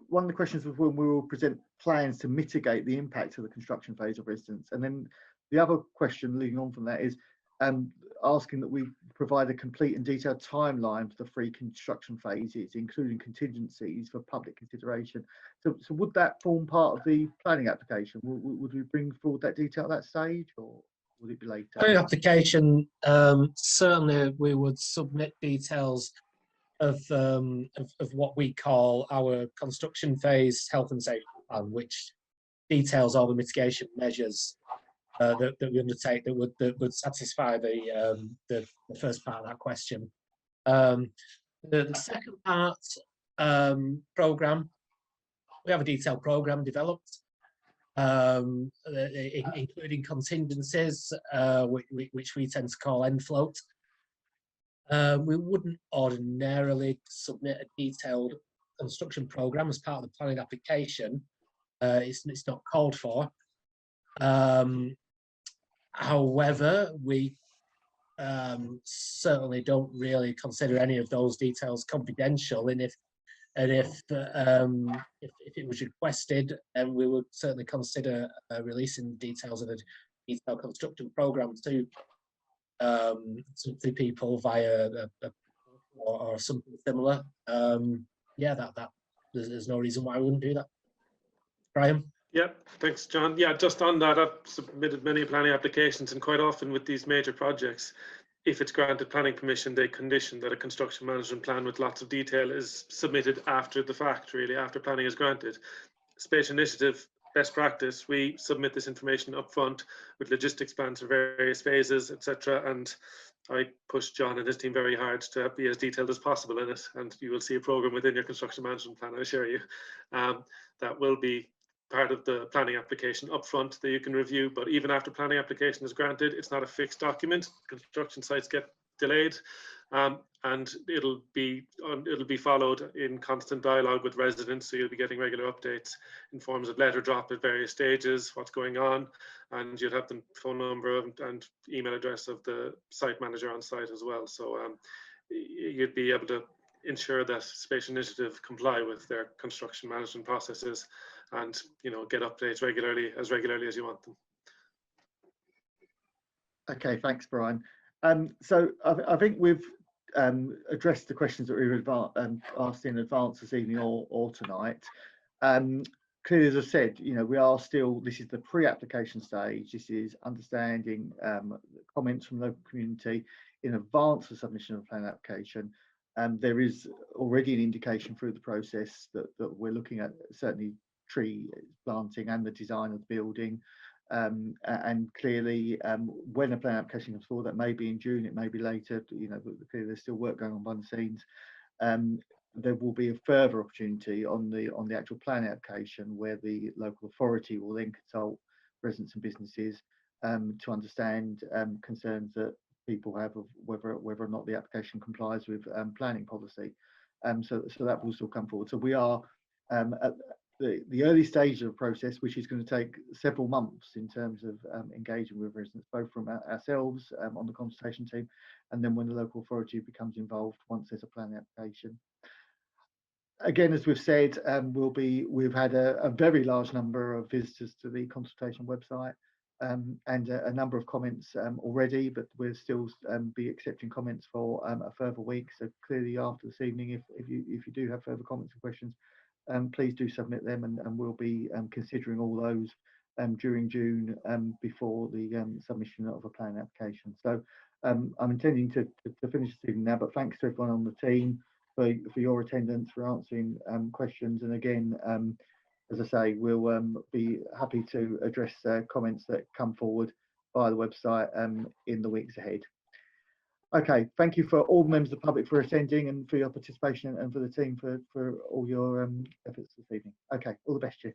one of the questions was when we will present plans to mitigate the impact of the construction phase of residents. And then the other question leading on from that is asking that we provide a complete and detailed timeline for the 3 construction phases, including contingencies for public consideration. So would that form part of the planning application? Would we bring forward that detail at that stage, or would it be later? Planning application, certainly we would submit details of what we call our construction phase health and safety plan, which details all the mitigation measures that we undertake that would satisfy the first part of that question. The second part, programme, we have a detailed programme developed, including contingencies, which we tend to call end float. We wouldn't ordinarily submit a detailed construction programme as part of the planning application. It's not called for. However, we certainly don't really consider any of those details confidential, and if it was requested, then we would certainly consider releasing details of a detailed construction programme to the people via or something similar. Yeah, that there's no reason why I wouldn't do that. Brian? Yeah, thanks, John. Yeah, just on that, I've submitted many planning applications, and quite often with these major projects, if it's granted planning permission, they condition that a construction management plan with lots of detail is submitted after the fact, really, after planning is granted. Spatial Initiative, best practice, we submit this information up front with logistics plans for various phases, etc. And I push John and his team very hard to be as detailed as possible in it. And you will see a programme within your construction management plan, I assure you, that will be part of the planning application upfront that you can review. But even after planning application is granted, it's not a fixed document. Construction sites get delayed, and it'll be followed in constant dialogue with residents. So you'll be getting regular updates in forms of letter drop at various stages, what's going on, and you'll have the phone number and email address of the site manager on site as well. So you'd be able to ensure that Spatial Initiative comply with their construction management processes, and get updates regularly as you want them. Okay, thanks, Brian. So I think we've addressed the questions that we were asked in advance this evening or tonight. Clearly, as I said, we are still, this is the pre-application stage. This is understanding comments from local community in advance of submission of plan application. There is already an indication through the process that we're looking at certainly tree planting and the design of the building, and clearly when a plan application comes forward, that may be in June, it may be later, clearly there's still work going on behind the scenes. there will be a further opportunity on the actual planning application where the local authority will then consult residents and businesses to understand concerns that people have of whether or not the application complies with planning policy. So that will still come forward. So we are at the early stage of the process, which is going to take several months in terms of engaging with residents, both from ourselves on the consultation team, and then when the local authority becomes involved once there's a planning application. Again, as we've said, we've had a very large number of visitors to the consultation website and a number of comments already, but we'll still be accepting comments for a further week. So clearly after this evening, if you do have further comments and questions, please do submit them, and we'll be considering all those during June before the submission of a planning application. So I'm intending to finish this evening now, but thanks to everyone on the team for your attendance, for answering questions, and again, as I say, we'll be happy to address comments that come forward via the website in the weeks ahead. Okay, thank you for all members of the public for attending and for your participation, and for the team for all your efforts this evening. Okay, all the best to you.